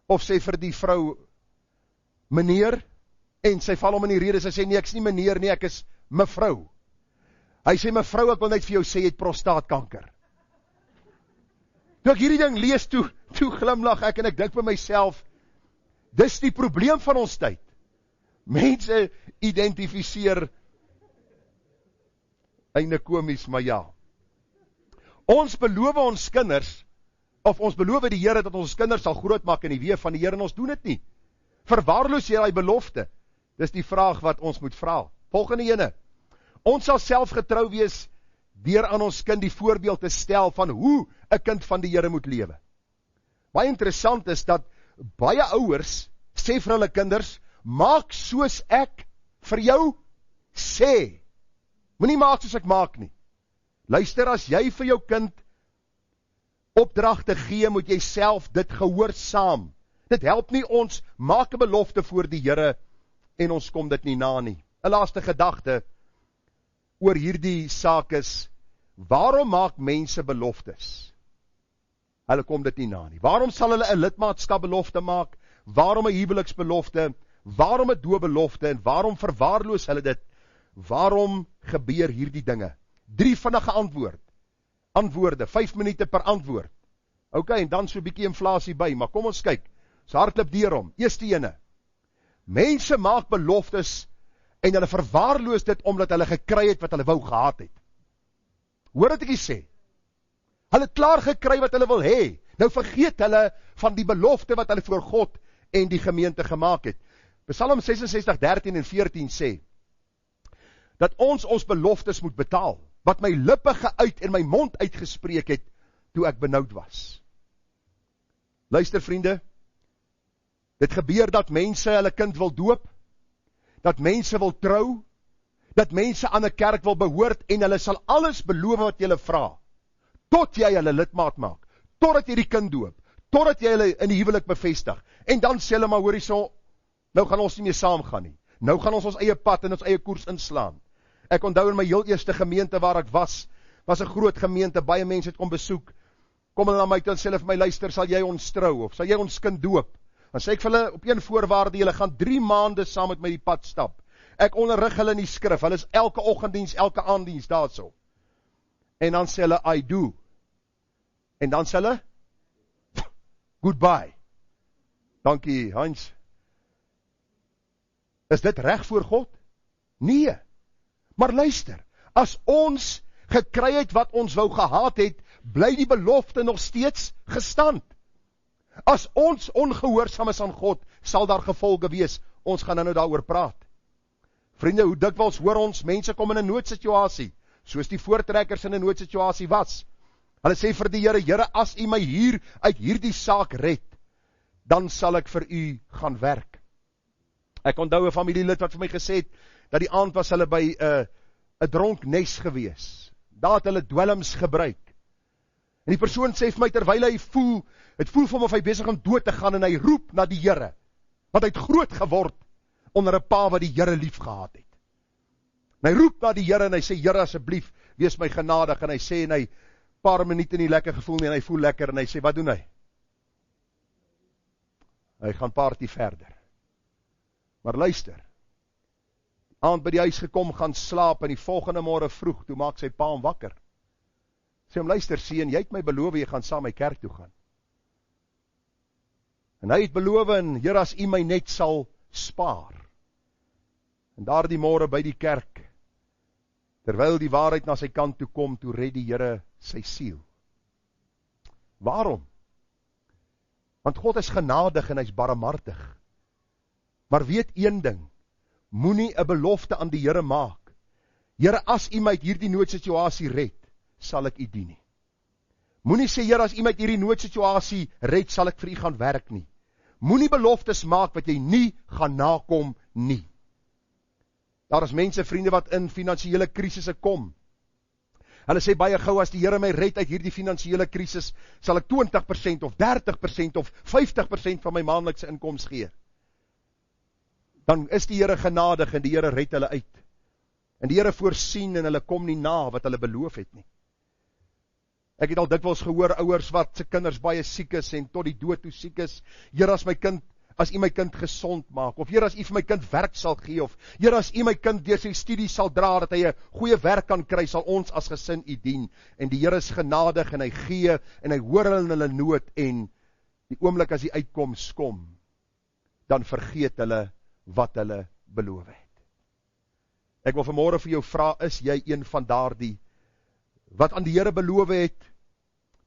of sê vir die vrou, meneer, en sy val hom in die rede, sy sê, nee, ek is nie meneer nie, ek is mevrou. Hy sê, mevrou, ek wil net vir jou sê, jy het prostaatkanker. Toe ek hierdie ding lees, toe glimlag ek, en ek dink by myself, dis die probleem van ons tyd. Mense identifiseer, einde komies, maar ja. Ons beloof ons kinders, of ons beloof die Here, dat ons kinders sal groot maak in die weë van die Here, en ons doen dit nie. Verwaarloos jy die belofte? Dis die vraag wat ons moet vra. Volgende ene, ons sal self getrou wees, deur aan ons kind die voorbeeld te stel, van hoe 'n kind van die Here moet lewe. Baie interessant is, dat baie ouers, sê vir hulle kinders, maak soos ek vir jou sê. Moenie maak soos ek maak nie. Luister, as jy vir jou kind opdragte gee, moet jy self dit gehoorsaam. Dit help nie, ons maak 'n belofte voor die Here, en ons kom dit nie na nie. 'n Laaste gedagte oor hierdie saak is, waarom maak mense beloftes? Hulle kom dit nie na nie. Waarom sal hulle 'n lidmaatskapbelofte maak? Waarom 'n huweliksbelofte? Waarom 'n doopbelofte? En waarom verwaarloos hulle dit? Waarom gebeur hierdie dinge? 3 vinnige antwoorde, 5 minute per antwoord. Ok, en dan so 'n bietjie inflasie by, maar kom ons kyk, so hardloop deur hom. Eerste ene, mense maak beloftes, en hulle verwaarloos dit, omdat hulle gekry het wat hulle wou gehad het. Hoor wat ek sê? Hulle het klaar gekry wat hulle wil hê, nou vergeet hulle van die belofte wat hulle voor God en die gemeente gemaak het. Psalm 66, 13 en 14 sê, dat ons beloftes moet betaal, wat my lippe geuit en my mond uitgespreek het, toe ek benoud was. Luister vriende, dit gebeur dat mense hulle kind wil doop, dat mense wil trou, dat mense aan 'n kerk wil behoort, en hulle sal alles beloof wat jy hulle vra, tot jy hulle lidmaat maak, totdat jy die kind doop, totdat jy hulle in die huwelik bevestig, en dan sê hulle maar, hoor hierso, nou gaan ons nie meer saam gaan nie, nou gaan ons eie pad en ons eie koers inslaan. Ek onthou in my heel eerste gemeente waar ek was 'n groot gemeente, baie mense het kom besoek, kom hulle na my toe en sê hulle vir my, luister, sal jy ons trou, of sal jy ons kind doop? Dan sê ek vir hulle, op een voorwaarde, julle gaan 3 maande saam met my die pad stap. Ek onderrig hulle in die skrif, hulle is elke oggenddiens, elke aanddiens, daarso. En dan sê hulle, I do. En dan sê hulle, goodbye. Dankie, Hans. Is dit reg voor God? Nee. Maar luister, as ons gekry het wat ons wou gehad het, bly die belofte nog steeds gestand. As ons ongehoorsaam is aan God, sal daar gevolge wees. Ons gaan nou daaroor praat. Vriende, hoe dikwels hoor ons, mense kom in 'n noodsituasie, soos die voortrekkers in 'n noodsituasie was. Hulle sê vir die Here, Here, as U my hier uit hierdie saak red, dan sal ek vir U gaan werk. Ek onthou 'n familielid wat vir my gesê het, dat die aand was hulle by 'n dronknes gewees. Daar het hulle dwelms gebruik. En die persoon sê vir my, terwyl hy voel, het voel vir hom of hy besig om dood te gaan, en hy roep na die Here, want hy het groot geword onder 'n pa wat die Here lief gehad het. En hy roep na die Here, en hy sê, Here, asseblief, wees my genadig, en hy sê, en hy paar minute nie lekker gevoel nie, en hy voel lekker, en hy sê, wat doen hy? Hy gaan party verder. Maar luister, aand by die huis gekom, gaan slaap, en die volgende môre vroeg, toe maak sy pa hom wakker. Sê hom, luister seun, jy het my beloof, jy gaan saam my kerk toe gaan. En hy het beloof, en Here, as U my net sal spaar. En daar die môre by die kerk, terwyl die waarheid na sy kant toe kom, toe red die Here sy siel. Waarom? Want God is genadig en hy is barmhartig. Maar weet een ding, moenie 'n belofte aan die Here maak. Here, as U my uit hierdie noodsituasie red, sal ek U dien nie. Moenie sê, Here, as U my uit hierdie noodsituasie red, sal ek vir U gaan werk nie. Moenie beloftes maak wat jy nie gaan nakom nie. Daar is mense, vriende, wat in finansiële krisisse kom. Hulle sê baie gou, as die Here my red uit hierdie finansiële krisis, sal ek 20% of 30% of 50% van my maandelikse inkomste gee. Dan is die Here genadig en die Here red hulle uit. En die Here voorsien en hulle kom nie na wat hulle beloof het nie. Ek het al dikwels gehoor, ouers wat se kinders baie siek is en tot die dood toe siek is. Here, as U my kind gesond maak, of Here, as U vir my kind werk sal gee, of Here, as U my kind deur sy studie sal dra, dat hy 'n goeie werk kan kry, sal ons as gesin U dien. En die Here is genadig en hy gee, en hy hoor hulle in hulle nood, en die oomblik as die uitkoms kom, dan vergeet hulle wat hulle beloof het. Ek wil vanmôre vir jou vra, is jy een van daardie wat aan die Here beloof het,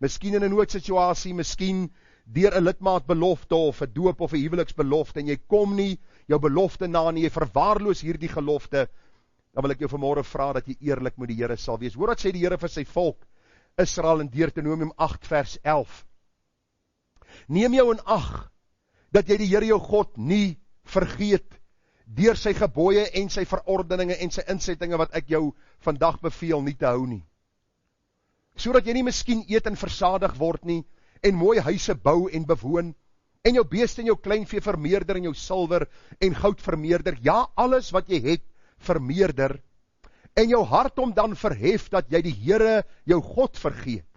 miskien in 'n noodsituasie, miskien deur 'n lidmaatbelofte of 'n doop of 'n huweliksbelofte, en jy kom nie jou belofte na nie, jy verwaarloos hierdie gelofte, dan wil ek jou vanmôre vra dat jy eerlik met die Here sal wees. Hoor wat sê die Here vir sy volk Israel in Deuteronomium 8 vers 11. Neem jou in ag dat jy die Here jou God nie vergeet deur sy gebooie en sy verordeninge en sy insettinge wat ek jou vandag beveel nie te hou nie. Sodat jy nie miskien eet en versadig word nie, en mooi huise bou en bewoon, en jou beeste en jou kleinvee vermeerder, en jou silwer en goud vermeerder, ja, alles wat jy het vermeerder, en jou hart om dan verhef dat jy die Here jou God vergeet,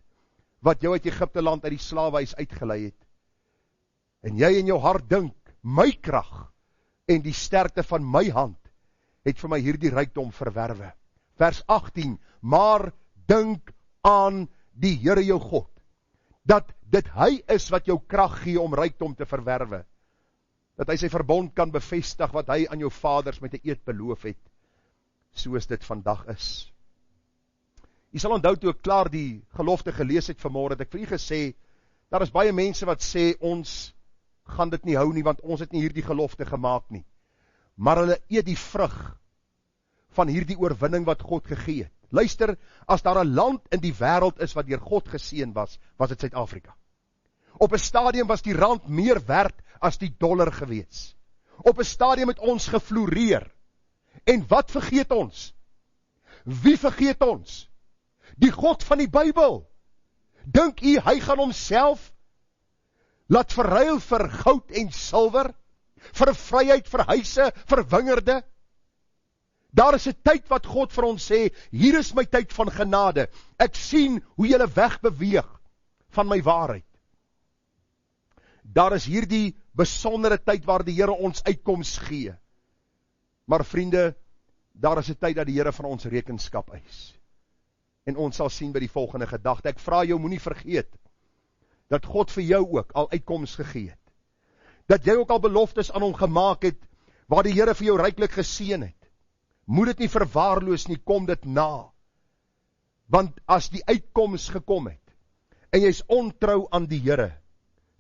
wat jou uit Egipte land uit die slawehuis uitgelei het. En jy in jou hart dink, my krag en die sterkte van my hand het vir my hierdie rykdom verwerwe. Vers 18, maar dink aan die Here jou God, dat dit hy is wat jou krag gee om rykdom te verwerwe, dat hy sy verbond kan bevestig wat hy aan jou vaders met 'n eed beloof het, soos dit vandag is. Jy sal onthou toe ek klaar die gelofte gelees het vanmôre, het ek vir u gesê, daar is baie mense wat sê, ons gaan dit nie hou nie, want ons het nie hierdie gelofte gemaak nie, maar hulle eet die vrug van hierdie oorwinning wat God gegee het. Luister, as daar 'n land in die wêreld is wat deur God geseën was, was dit Suid-Afrika. Op 'n stadium was die rand meer werd as die dollar gewees. Op 'n stadium het ons gefloreer. En wat vergeet ons? Wie vergeet ons? Die God van die Bybel. Dink u hy gaan homself laat verruil vir goud en silwer, vir vryheid, vir huise, vir wingerde? Daar is 'n tyd wat God vir ons sê, hier is my tyd van genade. Ek sien hoe julle wegbeweeg van my waarheid. Daar is hierdie besondere tyd waar die Here ons uitkoms gee. Maar vriende, daar is 'n tyd dat die Here van ons rekenskap eis. En ons sal sien by die volgende gedagte. Ek vra jou, moenie vergeet dat God vir jou ook al uitkoms gegee het. Dat jy ook al beloftes aan hom gemaak het, waar die Here vir jou ryklik geseën het. Moet dit nie verwaarloos nie, kom dit na. Want as die uitkoms gekom het, en jy is ontrou aan die Here,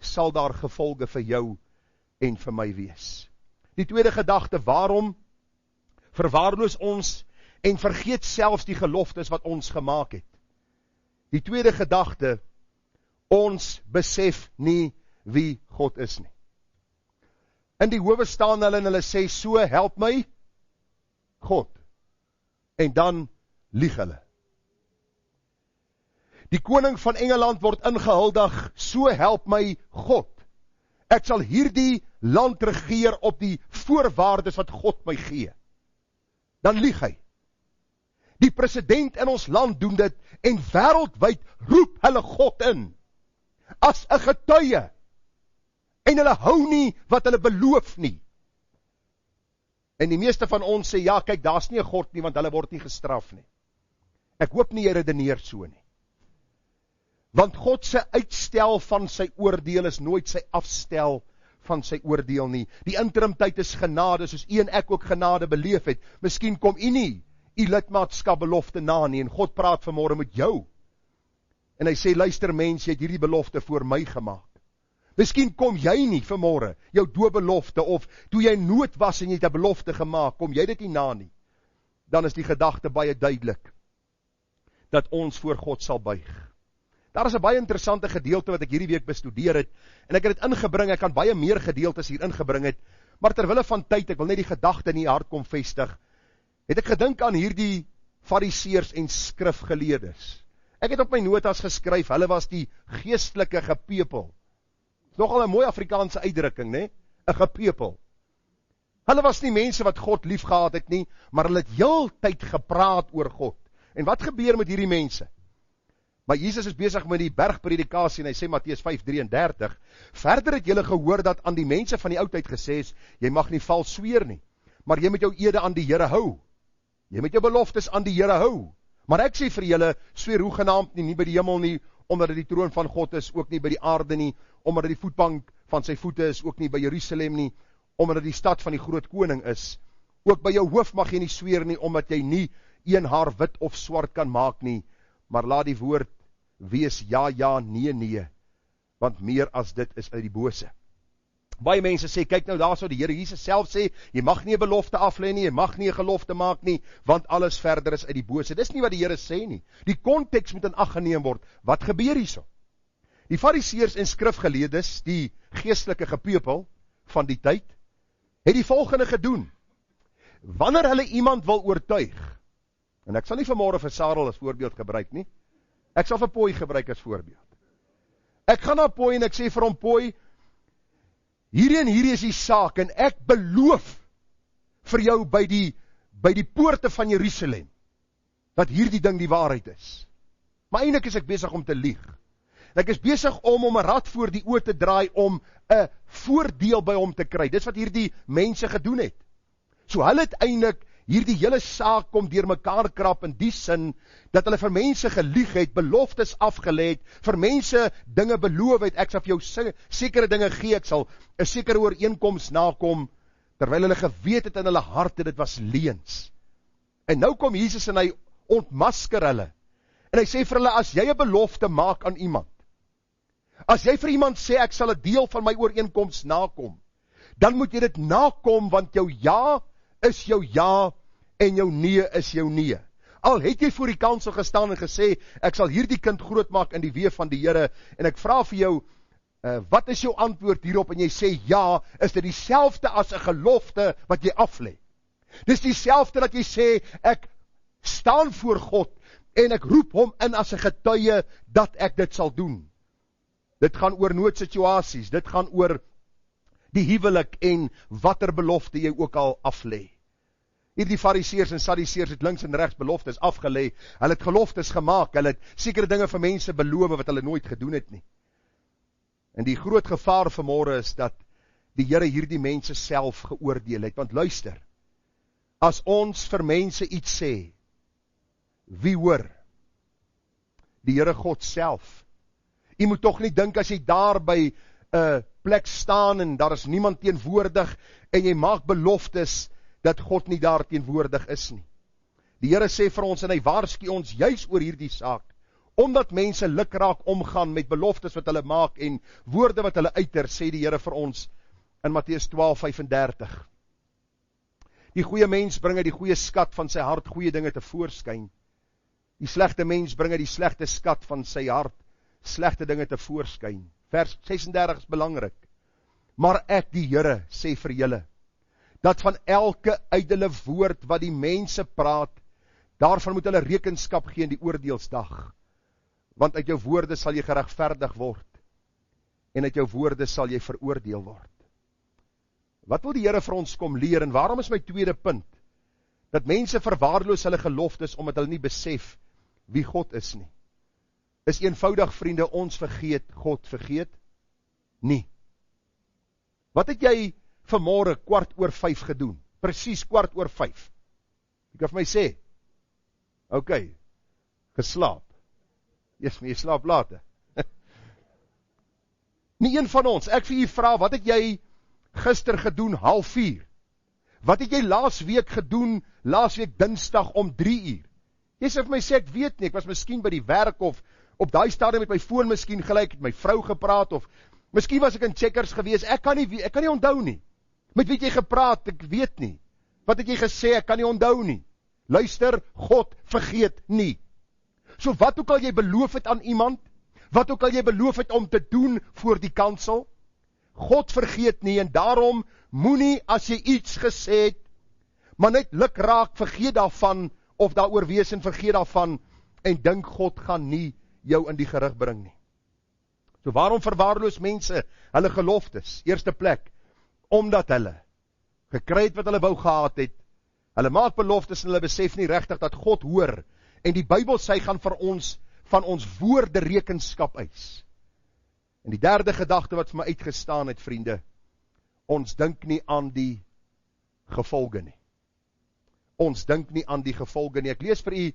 sal daar gevolge vir jou en vir my wees. Die tweede gedagte, waarom verwaarloos ons en vergeet selfs die geloftes wat ons gemaak het? Die tweede gedagte, ons besef nie wie God is nie. In die howe staan hulle en hulle sê, so help my God. En dan lieg hulle. Die koning van Engeland word ingehuldig, so help my God. Ek sal hierdie land regeer op die voorwaardes wat God my gee. Dan lieg hy. Die president in ons land doen dit, en wêreldwyd roep hulle God in, as 'n getuie. En hulle hou nie wat hulle beloof nie. En die meeste van ons sê, ja, kyk, daar's nie 'n God nie, want hulle word nie gestraf nie. Ek hoop nie jy redeneer so nie. Want God se uitstel van sy oordeel is nooit sy afstel van sy oordeel nie. Die interimtyd is genade, soos u en ek ook genade beleef het. Miskien kom u nie u lidmaatskap belofte na nie, en God praat vanmôre met jou. En hy sê, luister mens, jy het hierdie belofte voor my gemaak. Miskien kom jy nie vanmôre, jou doopbelofte, of toe jy in nood was en jy het 'n belofte gemaak, kom jy dit nie na nie. Dan is die gedagte baie duidelik, dat ons voor God sal buig. Daar is 'n baie interessante gedeelte wat ek hierdie week bestudeer het, en ek het dit ingebring, ek kan baie meer gedeeltes hier ingebring het, maar terwille van tyd, ek wil net die gedagte in die hart kom vestig, het ek gedink aan hierdie fariseërs en skrifgeleerdes. Ek het op my notas geskryf, hulle was die geestelike gepepel. Is nogal 'n mooi Afrikaanse uitdrukking, né? 'n gepepel. Hulle was nie mense wat God lief gehad het nie, maar hulle het heeltyd gepraat oor God. En wat gebeur met hierdie mense? Maar Jesus is besig met die bergpredikasie en hy sê Matteus 5:33, verder het julle gehoor dat aan die mense van die oudheid gesê is, jy mag nie vals sweer nie, maar jy moet jou ede aan die Here hou. Jy moet jou beloftes aan die Here hou. Maar ek sê vir julle, sweer hoegenaamd nie by die hemel nie, omdat dit die troon van God is, ook nie by die aarde nie, omdat dit die voetbank van sy voete is, ook nie by Jerusalem nie, omdat dit die stad van die groot koning is. Ook by jou hoof mag jy nie sweer nie, omdat jy nie een haar wit of swart kan maak nie, maar laat die woord wees ja, ja, nee, nee, want meer as dit is uit die bose. Baie mense sê, kyk nou daar sou die Here Jesus self sê, jy mag nie 'n belofte aflê nie, jy mag nie 'n gelofte maak nie, want alles verder is uit die bose. Dis nie wat die Here sê nie. Die konteks moet in ag geneem word. Wat gebeur hierso? Die fariseërs en skrifgeleerdes, die geestelike gepepel van die tyd, het die volgende gedoen. Wanneer hulle iemand wil oortuig, en ek sal nie vanmôre vir Sarel as voorbeeld gebruik nie, ek sal vir Pooi gebruik as voorbeeld. Ek gaan na Pooi en ek sê vir hom, Pooi, hierdie is die saak, en ek beloof vir jou by die poorte van Jerusalem, dat hierdie ding die waarheid is. Maar eintlik is ek besig om te lieg. Ek is besig om 'n rad voor die oë te draai, om 'n voordeel by hom te kry. Dis wat hierdie mense gedoen het. So hulle het eintlik hierdie hele saak kom deur mekaar krap in die sin, dat hulle vir mense gelieg het, beloftes afgelê het, vir mense dinge beloof het, ek sal vir jou sekere dinge gee, ek sal 'n sekere ooreenkoms nakom, terwyl hulle geweet het in hulle harte, dit was leuns. En nou kom Jesus en hy ontmasker hulle, en hy sê vir hulle, as jy 'n belofte maak aan iemand, as jy vir iemand sê, ek sal 'n deel van my ooreenkoms nakom, dan moet jy dit nakom, want jou ja is jou ja, en jou nee is jou nee. Al het jy voor die kansel gestaan en gesê, ek sal hierdie kind groot maak in die weë van die Here, en ek vra vir jou, wat is jou antwoord hierop, en jy sê ja, is dit dieselfde as 'n gelofte wat jy aflê. Dis dieselfde dat jy sê, ek staan voor God, en ek roep hom in as 'n getuie, dat ek dit sal doen. Dit gaan oor noodsituasies, dit gaan oor die huwelik en watter belofte jy ook al aflê. Hierdie fariseërs en sadduseërs het links en regs beloftes afgelê, hulle het geloftes gemaak, hulle het sekere dinge vir mense beloof wat hulle nooit gedoen het nie. En die groot gevaar vanmôre is dat die Here hierdie mense self geoordeel het, want luister, as ons vir mense iets sê, wie hoor? Die Here God self. Jy moet tog nie dink as jy daar by 'n plek staan en daar is niemand teenwoordig en jy maak beloftes dat God nie daar teenwoordig is nie. Die Here sê vir ons en hy waarsku ons juis oor hierdie saak, omdat mense lukraak omgaan met beloftes wat hulle maak en woorde wat hulle uiter, sê die Here vir ons in Matteus 12:35. Die goeie mens bring uit die goeie skat van sy hart goeie dinge te voorskyn. Die slegte mens bring uit die slegte skat van sy hart slegte dinge te voorskyn. Vers 36 is belangrik. Maar ek, die Here, sê vir julle, dat van elke ydelle woord wat die mense praat, daarvan moet hulle rekenskap gee in die oordeelsdag. Want uit jou woorde sal jy geregverdig word, en uit jou woorde sal jy veroordeel word. Wat wil die Here vir ons kom leer, en waarom is my tweede punt, dat mense verwaarloos hulle geloftes, omdat hulle nie besef wie God is nie. Is eenvoudig, vriende, ons vergeet, God vergeet nie. Wat het jy vanmôre 4:15 gedoen? Presies 4:15. Jy kan vir my sê. OK, geslaap. Jy slaap later. Nie een van ons, ek vir u vra, wat het jy gister gedoen 3:30? Wat het jy laasweek gedoen, laasweek Dinsdag om 3:00? Jy sê vir my sê, ek weet nie, ek was miskien by die werk, of op daai stadium met my foon miskien gelyk, het my vrou gepraat, of miskien was ek in Checkers gewees, ek kan nie onthou nie. Met wie het jy gepraat, ek weet nie. Wat het jy gesê, ek kan nie onthou nie. Luister, God vergeet nie. So wat ook al jy beloof het aan iemand, wat ook al jy beloof het om te doen voor die kansel, God vergeet nie, en daarom moenie as jy iets gesê het, maar net luk raak, vergeet daarvan, of daaroor wees en vergeet daarvan, en dink God gaan nie jou in die gerig bring nie. So waarom verwaarloos mense hulle geloftes? Eerste plek, omdat hulle gekry het wat hulle wou gehad het, hulle maak beloftes en hulle besef nie regtig dat God hoor, en die Bybel sê gaan vir ons, van ons woorde rekenskap eis. En die derde gedagte wat vir my uitgestaan het, vriende, ons dink nie aan die gevolge nie. Ons dink nie aan die gevolge nie. Ek lees vir u,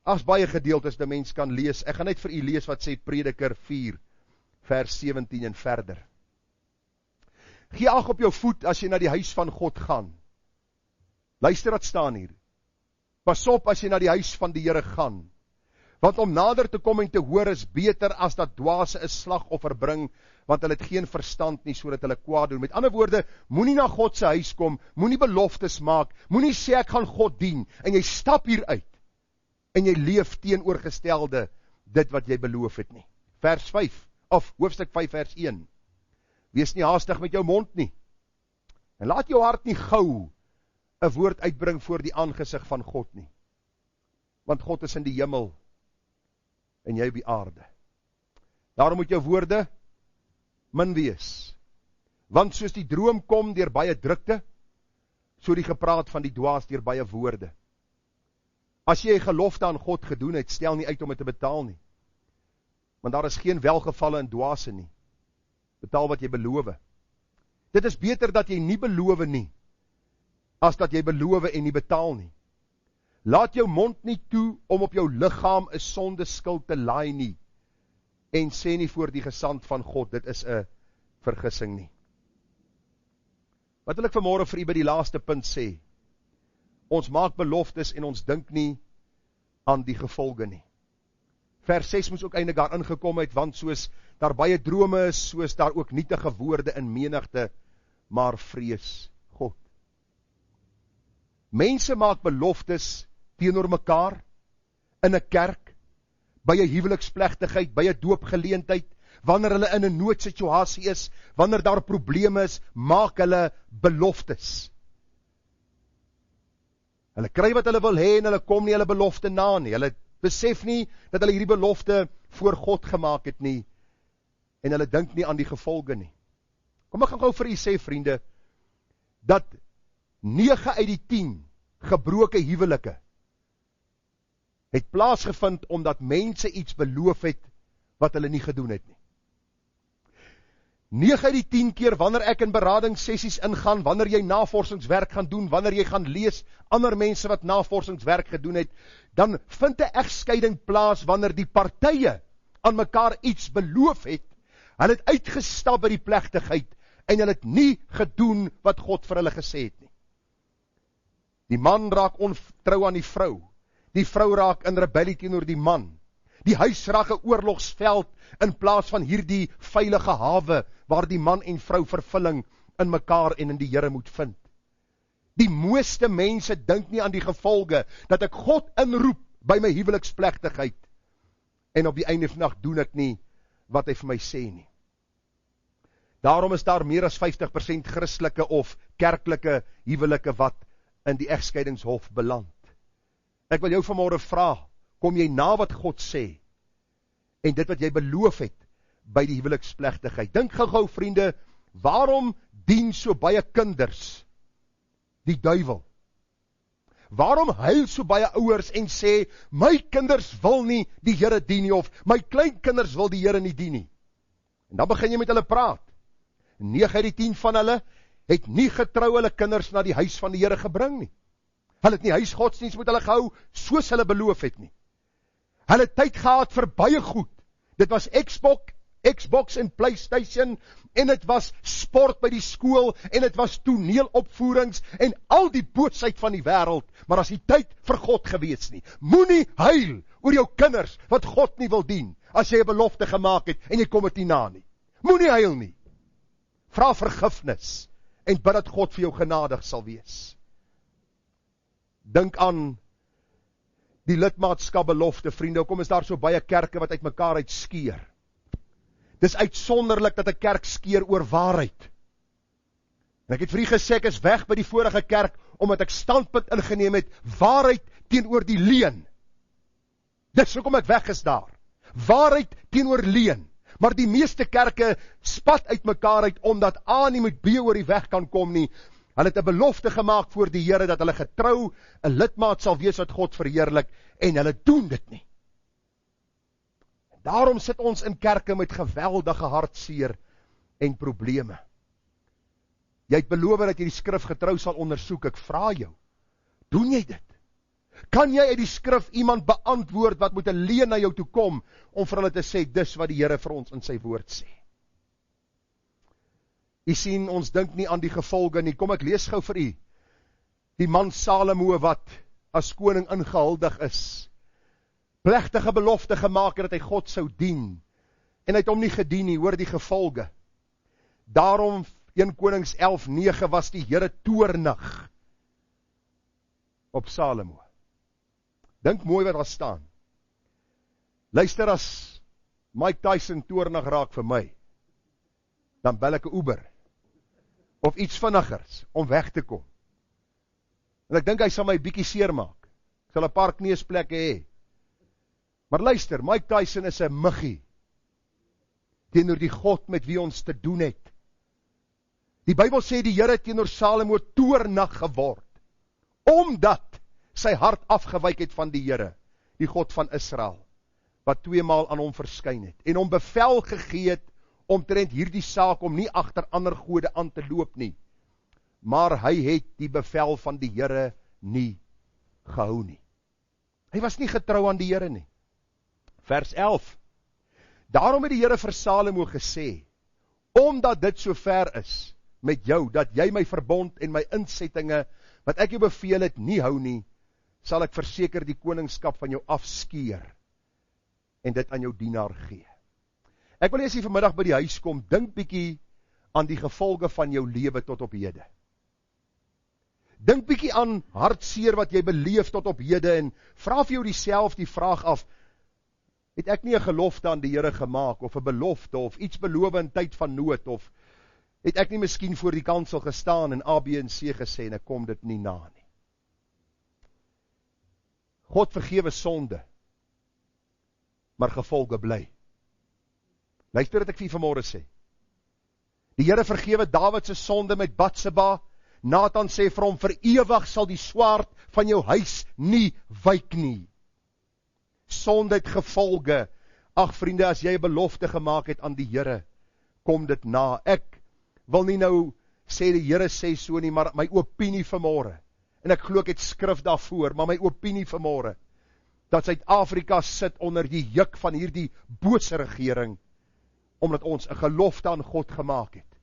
as baie gedeeltes die mens kan lees, ek gaan net vir u lees wat sê Prediker 4, vers 17 en verder. Gee ag op jou voet as jy na die huis van God gaan. Luister wat staan hier. Pas op as jy na die huis van die Here gaan. Want om nader te kom en te hoor is beter as dat dwaase 'n slagoffer bring, want hulle het geen verstand nie, sodat hulle kwaad doen. Met ander woorde, moenie na God se huis kom, moenie beloftes maak, moenie sê ek gaan God dien, en jy stap hier uit, en jy leef teenoorgestelde dit wat jy beloof het nie. Vers 5, of hoofstuk 5 vers 1. Wees nie haastig met jou mond nie, en laat jou hart nie gou 'n woord uitbring voor die aangesig van God nie. Want God is in die hemel, en jy op die aarde. Daarom moet jou woorde min wees. Want soos die droom kom deur baie drukte, so die gepraat van die dwaas deur baie woorde. As jy 'n gelofte aan God gedoen het, stel nie uit om dit te betaal nie. Want daar is geen welgevalle in dwaase nie. Betaal wat jy beloof. Dit is beter dat jy nie beloof nie, as dat jy beloof en nie betaal nie. Laat jou mond nie toe om op jou liggaam 'n sonde skuld te laai nie, en sê nie voor die gesand van God, dit is 'n vergissing nie. Wat wil ek vanmôre vir u by die laaste punt sê? Ons maak beloftes en ons dink nie aan die gevolge nie. Vers 6 moes ook eintlik daar ingekom het, want soos daar baie drome is, soos daar ook nietige woorde in menigte, maar vrees God. Mense maak beloftes teenoor mekaar, in 'n kerk, by 'n huweliksplegtigheid, by 'n doopgeleentheid, wanneer hulle in 'n noodsituasie is, wanneer daar probleme is, maak hulle beloftes. Hulle kry wat hulle wil hê en hulle kom nie hulle belofte na nie. Hulle besef nie dat hulle hierdie belofte voor God gemaak het nie, en hulle dink nie aan die gevolge nie. Kom ek gaan gou vir u sê, vriende, dat 9 uit die 10 gebroke huwelike het plaasgevind omdat mense iets beloof het wat hulle nie gedoen het nie. 9 uit die 10 keer wanneer ek in beradingssessies ingaan, wanneer jy navorsingswerk gaan doen, wanneer jy gaan lees ander mense wat navorsingswerk gedoen het, dan vind 'n egskeiding plaas wanneer die partye aan mekaar iets beloof het, hulle het uitgestap by die plegtigheid en hulle het nie gedoen wat God vir hulle gesê het nie. Die man raak ontrou aan die vrou raak in rebellie teenoor die man. Die huis raak 'n oorlogsveld in plaas van hierdie veilige hawe waar die man en vrou vervulling in mekaar en in die Here moet vind. Die mooiste mense dink nie aan die gevolge dat ek God inroep by my huweliksplegtigheid en op die einde van die nag doen ek nie wat hy vir my sê nie. Daarom is daar meer as 50% Christelike of kerklike huwelike wat in die egskeidingshof beland. Ek wil jou vanmôre vra, kom jy na wat God sê en dit wat jy beloof het by die huweliksplegtigheid? Dink gou, vriende, waarom dien so baie kinders die duiwel? Waarom huil so baie ouers en sê, my kinders wil nie die Here dien nie, of my kleinkinders wil die Here nie dien nie? En dan begin jy met hulle praat. 9 uit die 10 van hulle, het nie getrou hulle kinders na die huis van die Here gebring nie. Hulle het nie huisgodsdienst met hulle gehou, soos hulle beloof het nie. Hulle het tyd gehad vir baie goed. Dit was Xbox en PlayStation, en dit was sport by die skool, en dit was toneelopvoerings, en al die boosheid van die wêreld, maar as die tyd vir God gewees nie. Moenie huil oor jou kinders, wat God nie wil dien, as jy 'n belofte gemaak het, en jy kom dit nie na nie. Moenie huil nie. Vra vergifnis, en bid dat God vir jou genadig sal wees. Dink aan die lidmaatskap belofte, vriende. Hoekom is daar so baie kerke wat uit mekaar uitskeer? Dis uitsonderlik dat 'n kerk skeer oor waarheid. En ek het vir u gesê, ek is weg by die vorige kerk, omdat ek standpunt ingeneem het, waarheid teenoor die leuen. Dis hoekom ek weg is daar. Waarheid teenoor leuen. Maar die meeste kerke spat uit mekaar uit, omdat A nie met B oor die weg kan kom nie. Hulle het 'n belofte gemaak voor die Here, dat hulle getrou 'n lidmaat sal wees wat God verheerlik, en hulle doen dit nie. Daarom sit ons in kerke met geweldige hartseer en probleme. Jy het beloof dat jy die skrif getrou sal ondersoek. Ek vra jou, doen jy dit? Kan jy uit die skrif iemand beantwoord wat met 'n leuen na jou toe kom, om vir hulle te sê, dis wat die Here vir ons in sy woord sê? U sien, ons dink nie aan die gevolge nie. Kom, ek lees gou vir u. Die man Salomo wat as koning ingehuldig is, plegtige belofte gemaak het dat hy God sou dien, en hy het hom nie gedien nie. Hoor die gevolge. Daarom 1 Konings 11:9 was die Here toornig op Salomo. Dink mooi wat daar staan. Luister, as Mike Tyson toornig raak vir my, dan bel ek 'n Uber, of iets vinnigers, om weg te kom. En ek dink hy sal my bietjie seer maak. Ek sal 'n paar kneusplekke hê. Maar luister, Mike Tyson is 'n muggie teenoor die God met wie ons te doen het. Die Bybel sê die Here het teenoor Salomo toornig geword, omdat sy hart afgewyk het van die Here, die God van Israel, wat 2 maal aan hom verskyn het, en hom bevel gegee het, omtrent hierdie saak, om nie agter ander gode aan te loop nie. Maar hy het die bevel van die Here nie gehou nie. Hy was nie getrou aan die Here nie. Vers 11. Daarom het die Here vir Salomo gesê, omdat dit so ver is met jou, dat jy my verbond en my insettinge, wat ek jou beveel het, nie hou nie, sal ek verseker die koningskap van jou afskeer, en dit aan jou dienaar gee. Ek wil as jy vanmiddag by die huis kom, dink bietjie aan die gevolge van jou lewe tot op hede. Dink bietjie aan hartseer wat jy beleef tot op hede, en vra vir jou die vraag af, het ek nie 'n gelofte aan die Here gemaak, of 'n belofte, of iets beloof in tyd van nood, of het ek nie miskien voor die kansel gestaan en A, B en C gesê, en ek kom dit nie na nie. God vergewe sonde, maar gevolge bly. Luister wat ek vir u vanmôre sê. Die Here vergewe Dawid se sonde met Batseba. Nathan sê vir hom, vir ewig sal die swaard van jou huis nie wyk nie. Sonde het gevolge. Ag vriende, as jy 'n belofte gemaak het aan die Here, kom dit na. Ek wil nie nou sê die Here sê so nie, maar my opinie vanmôre, en ek glo ek het skrif daarvoor, maar my opinie vanmôre, dat Suid-Afrika sit onder die juk van hierdie bose regering, omdat ons 'n gelofte aan God gemaak het,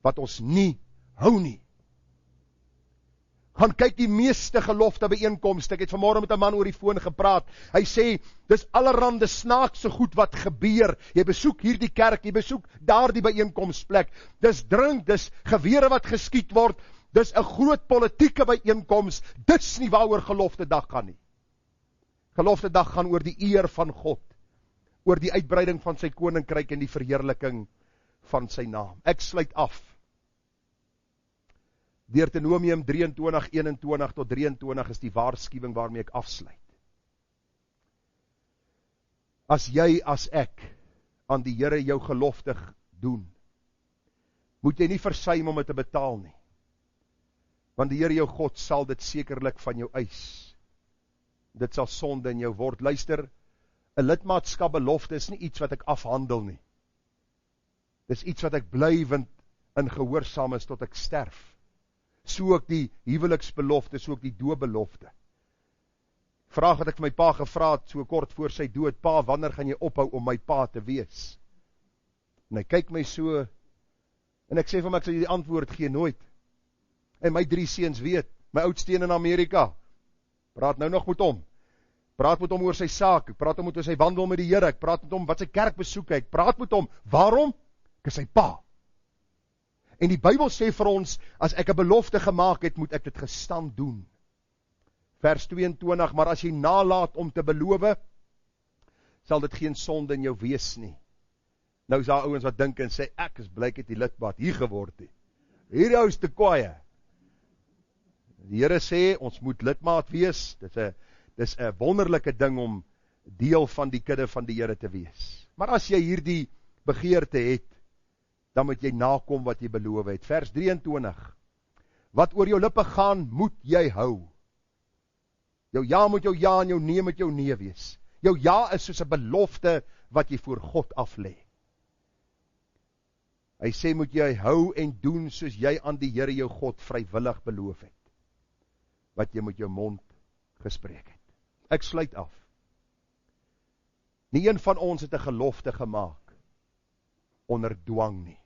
wat ons nie hou nie. Gaan kyk die meeste gelofte byeenkomste. Ek het vanmôre met 'n man oor die foon gepraat. Hy sê, dis allerhande snaakse goed wat gebeur. Jy besoek hierdie kerk, jy besoek daardie byeenkomsplek. Dis drink, dis gewere wat geskiet word. Dis 'n groot politieke byeenkoms. Dis nie waaroor gelofte dag gaan nie. Gelofte dag gaan oor die eer van God, oor die uitbreiding van sy koninkryk en die verheerliking van sy naam. Ek sluit af. Deuteronomium 23:21 tot 23 is die waarskuwing waarmee ek afsluit. As jy, as ek, aan die Here jou gelofte doen, moet jy nie versuim om dit te betaal nie. Want die Here jou God sal dit sekerlik van jou eis. Dit sal sonde in jou word. Luister, 'n lidmaatskap belofte is nie iets wat ek afhandel nie. Dis iets wat ek blywend in gehoorsaam is tot ek sterf. So ook die huweliksbelofte, so ook die doopbelofte. Vraag wat ek vir my pa gevra het, so kort voor sy dood, pa, wanneer gaan jy ophou om my pa te wees? En hy kyk my so, en ek sê vir hom, ek sal jy die antwoord gee, nooit. En my 3 seuns weet, my oudste een in Amerika, praat nou nog met hom, praat met hom oor sy saak, ek praat met hom oor sy wandel met die Here, ek praat met hom wat sy kerk besoek, ek praat met hom, waarom? Ek is sy pa. En die Bybel sê vir ons, as ek 'n belofte gemaak het, moet ek dit gestand doen. Vers 22, maar as jy nalaat om te beloof, sal dit geen sonde in jou wees nie. Nou is daar ouens wat dink en sê, ek is blyk het die lidmaat hier geword het. Hierdie ou is te kwaai. Die Here sê, ons moet lidmaat wees, dis 'n wonderlike ding om deel van die kudde van die Here te wees. Maar as jy hierdie begeerte het, dan moet jy nakom wat jy beloof het. Vers 23, wat oor jou lippe gaan, moet jy hou. Jou ja moet jou ja en jou nee moet jou nee wees. Jou ja is soos 'n belofte wat jy voor God aflê. Hy sê, moet jy hou en doen soos jy aan die Here jou God vrywillig beloof het. Wat jy met jou mond gespreek het. Ek sluit af. Nie een van ons het 'n gelofte gemaak onder dwang nie.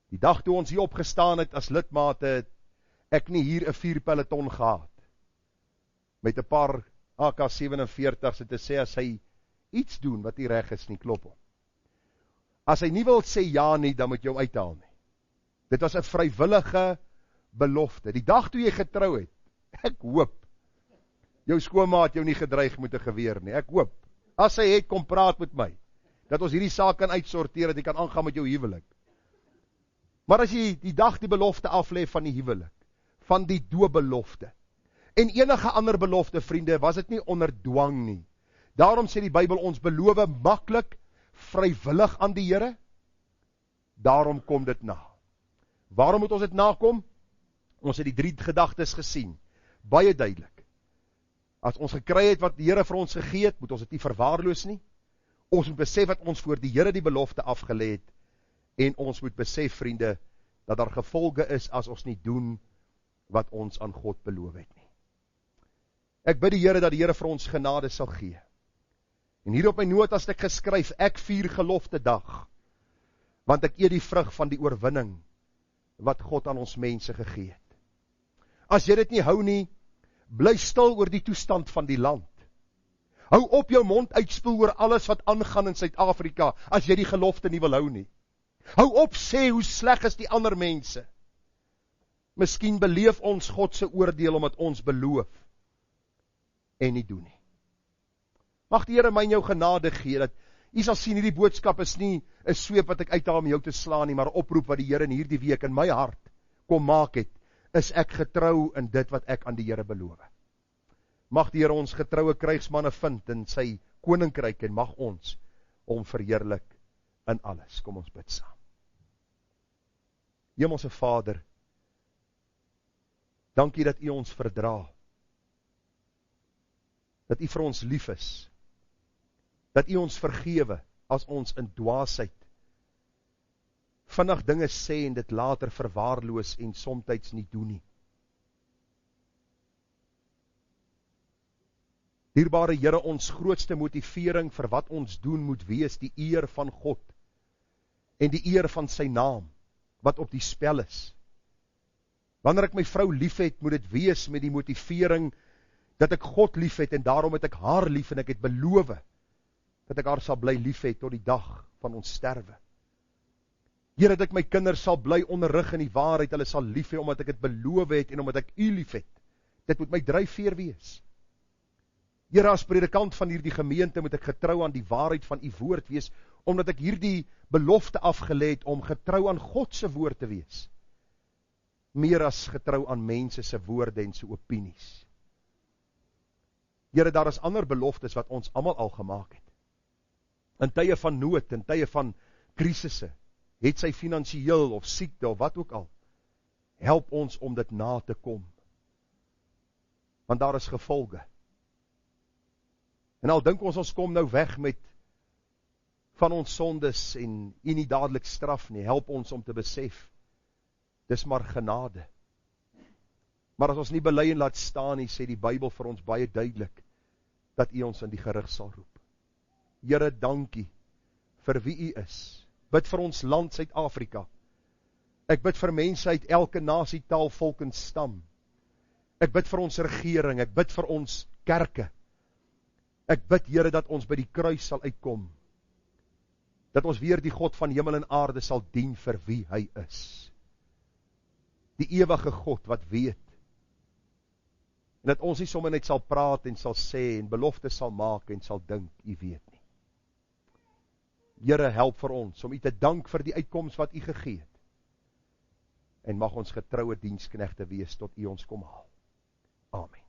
Die dag toe ons hier opgestaan het as lidmate, het ek nie hier 'n 4-peloton gehad met 'n paar AK-47's te sê as hy iets doen wat nie reg is nie, klop hom. As hy nie wil sê ja nie, dan moet jy hom uithaal nie. Dit was 'n vrywillige belofte. Die dag toe jy getrou het, ek hoop, jou skoonmaat jou nie gedreig met 'n geweer nie, ek hoop. As hy het, kom praat met my, dat ons hierdie saak kan uitsorteer, dat jy kan aangaan met jou huwelik. Maar as jy die dag die belofte aflê van die huwelik, van die doopbelofte, en enige ander belofte, vriende, was dit nie onder dwang nie. Daarom sê die Bybel, ons beloof maklik, vrywillig aan die Here, daarom kom dit na. Waarom moet ons dit nakom? Ons het die 3 gedagtes gesien, baie duidelik. As ons gekry het wat die Here vir ons gegee het, moet ons dit nie verwaarloos nie. Ons moet besef dat ons voor die Here die belofte afgelê het, en ons moet besef, vriende, dat daar gevolge is as ons nie doen wat ons aan God beloof het nie. Ek bid die Here dat die Here vir ons genade sal gee. En hier op my notas het ek geskryf, ek vier gelofte dag, want ek eet die vrug van die oorwinning wat God aan ons mense gegee het. As jy dit nie hou nie, bly stil oor die toestand van die land. Hou op jou mond uitspoel oor alles wat aangaan in Suid-Afrika, as jy die gelofte nie wil hou nie. Hou op sê hoe sleg is die ander mense. Miskien beleef ons God se oordeel omdat ons beloof en nie doen nie. Mag die Here my en jou genade gee, dat jy sal sien, hierdie boodskap is nie 'n sweep wat ek uithaal om jou te slaan nie, maar 'n oproep wat die Here in hierdie week in my hart kom maak het, is ek getrou in dit wat ek aan die Here beloof. Mag die Here ons getroue krygsmanne vind in sy koninkryk, en mag ons hom verheerlik in alles. Kom ons bid saam. Hemelse Vader, dankie dat U ons verdra, dat U vir ons lief is, dat U ons vergewe as ons in dwaasheid vinnig dinge sê en dit later verwaarloos en somtyds nie doen nie. Dierbare Here, ons grootste motivering vir wat ons doen moet wees die eer van God en die eer van sy naam wat op die spel is. Wanneer ek my vrou lief het, moet dit wees met die motivering dat ek God lief het, en daarom het ek haar lief, en ek het beloof dat ek haar sal bly lief het tot die dag van ons sterwe. Here, dat ek my kinders sal bly onderrig in die waarheid, hulle sal lief hê omdat ek het beloof het, en omdat ek U lief het. Dit moet my dryfveer wees. Here, as predikant van hierdie gemeente, moet ek getrou aan die waarheid van U woord wees, omdat ek hierdie belofte afgelê het om getrou aan God se woord te wees, meer as getrou aan mense se woorde en se opinies. Here, daar is ander beloftes wat ons almal al gemaak het. In tye van nood, in tye van krisisse, het sy finansiëel of siekte of wat ook al, help ons om dit na te kom. Want daar is gevolge. En al dink ons kom nou weg met van ons sondes en U nie dadelik straf nie. Help ons om te besef, dis maar genade. Maar as ons nie bely en laat staan nie, sê die Bybel vir ons baie duidelik, dat U ons in die gerig sal roep. Here, dankie vir wie U is. Bid vir ons land Suid-Afrika. Ek bid vir mense uit elke nasie, taal, volk en stam. Ek bid vir ons regering, ek bid vir ons kerke. Ek bid, Here, dat ons by die kruis sal uitkom. Dat ons weer die God van hemel en aarde sal dien vir wie hy is. Die ewige God wat weet. En dat ons nie sommer net sal praat en sal sê en beloftes sal maak en sal dink, U weet nie. Here, help vir ons om U te dank vir die uitkoms wat U gegee het. En mag ons getroue diensknegte wees tot U ons kom haal. Amen.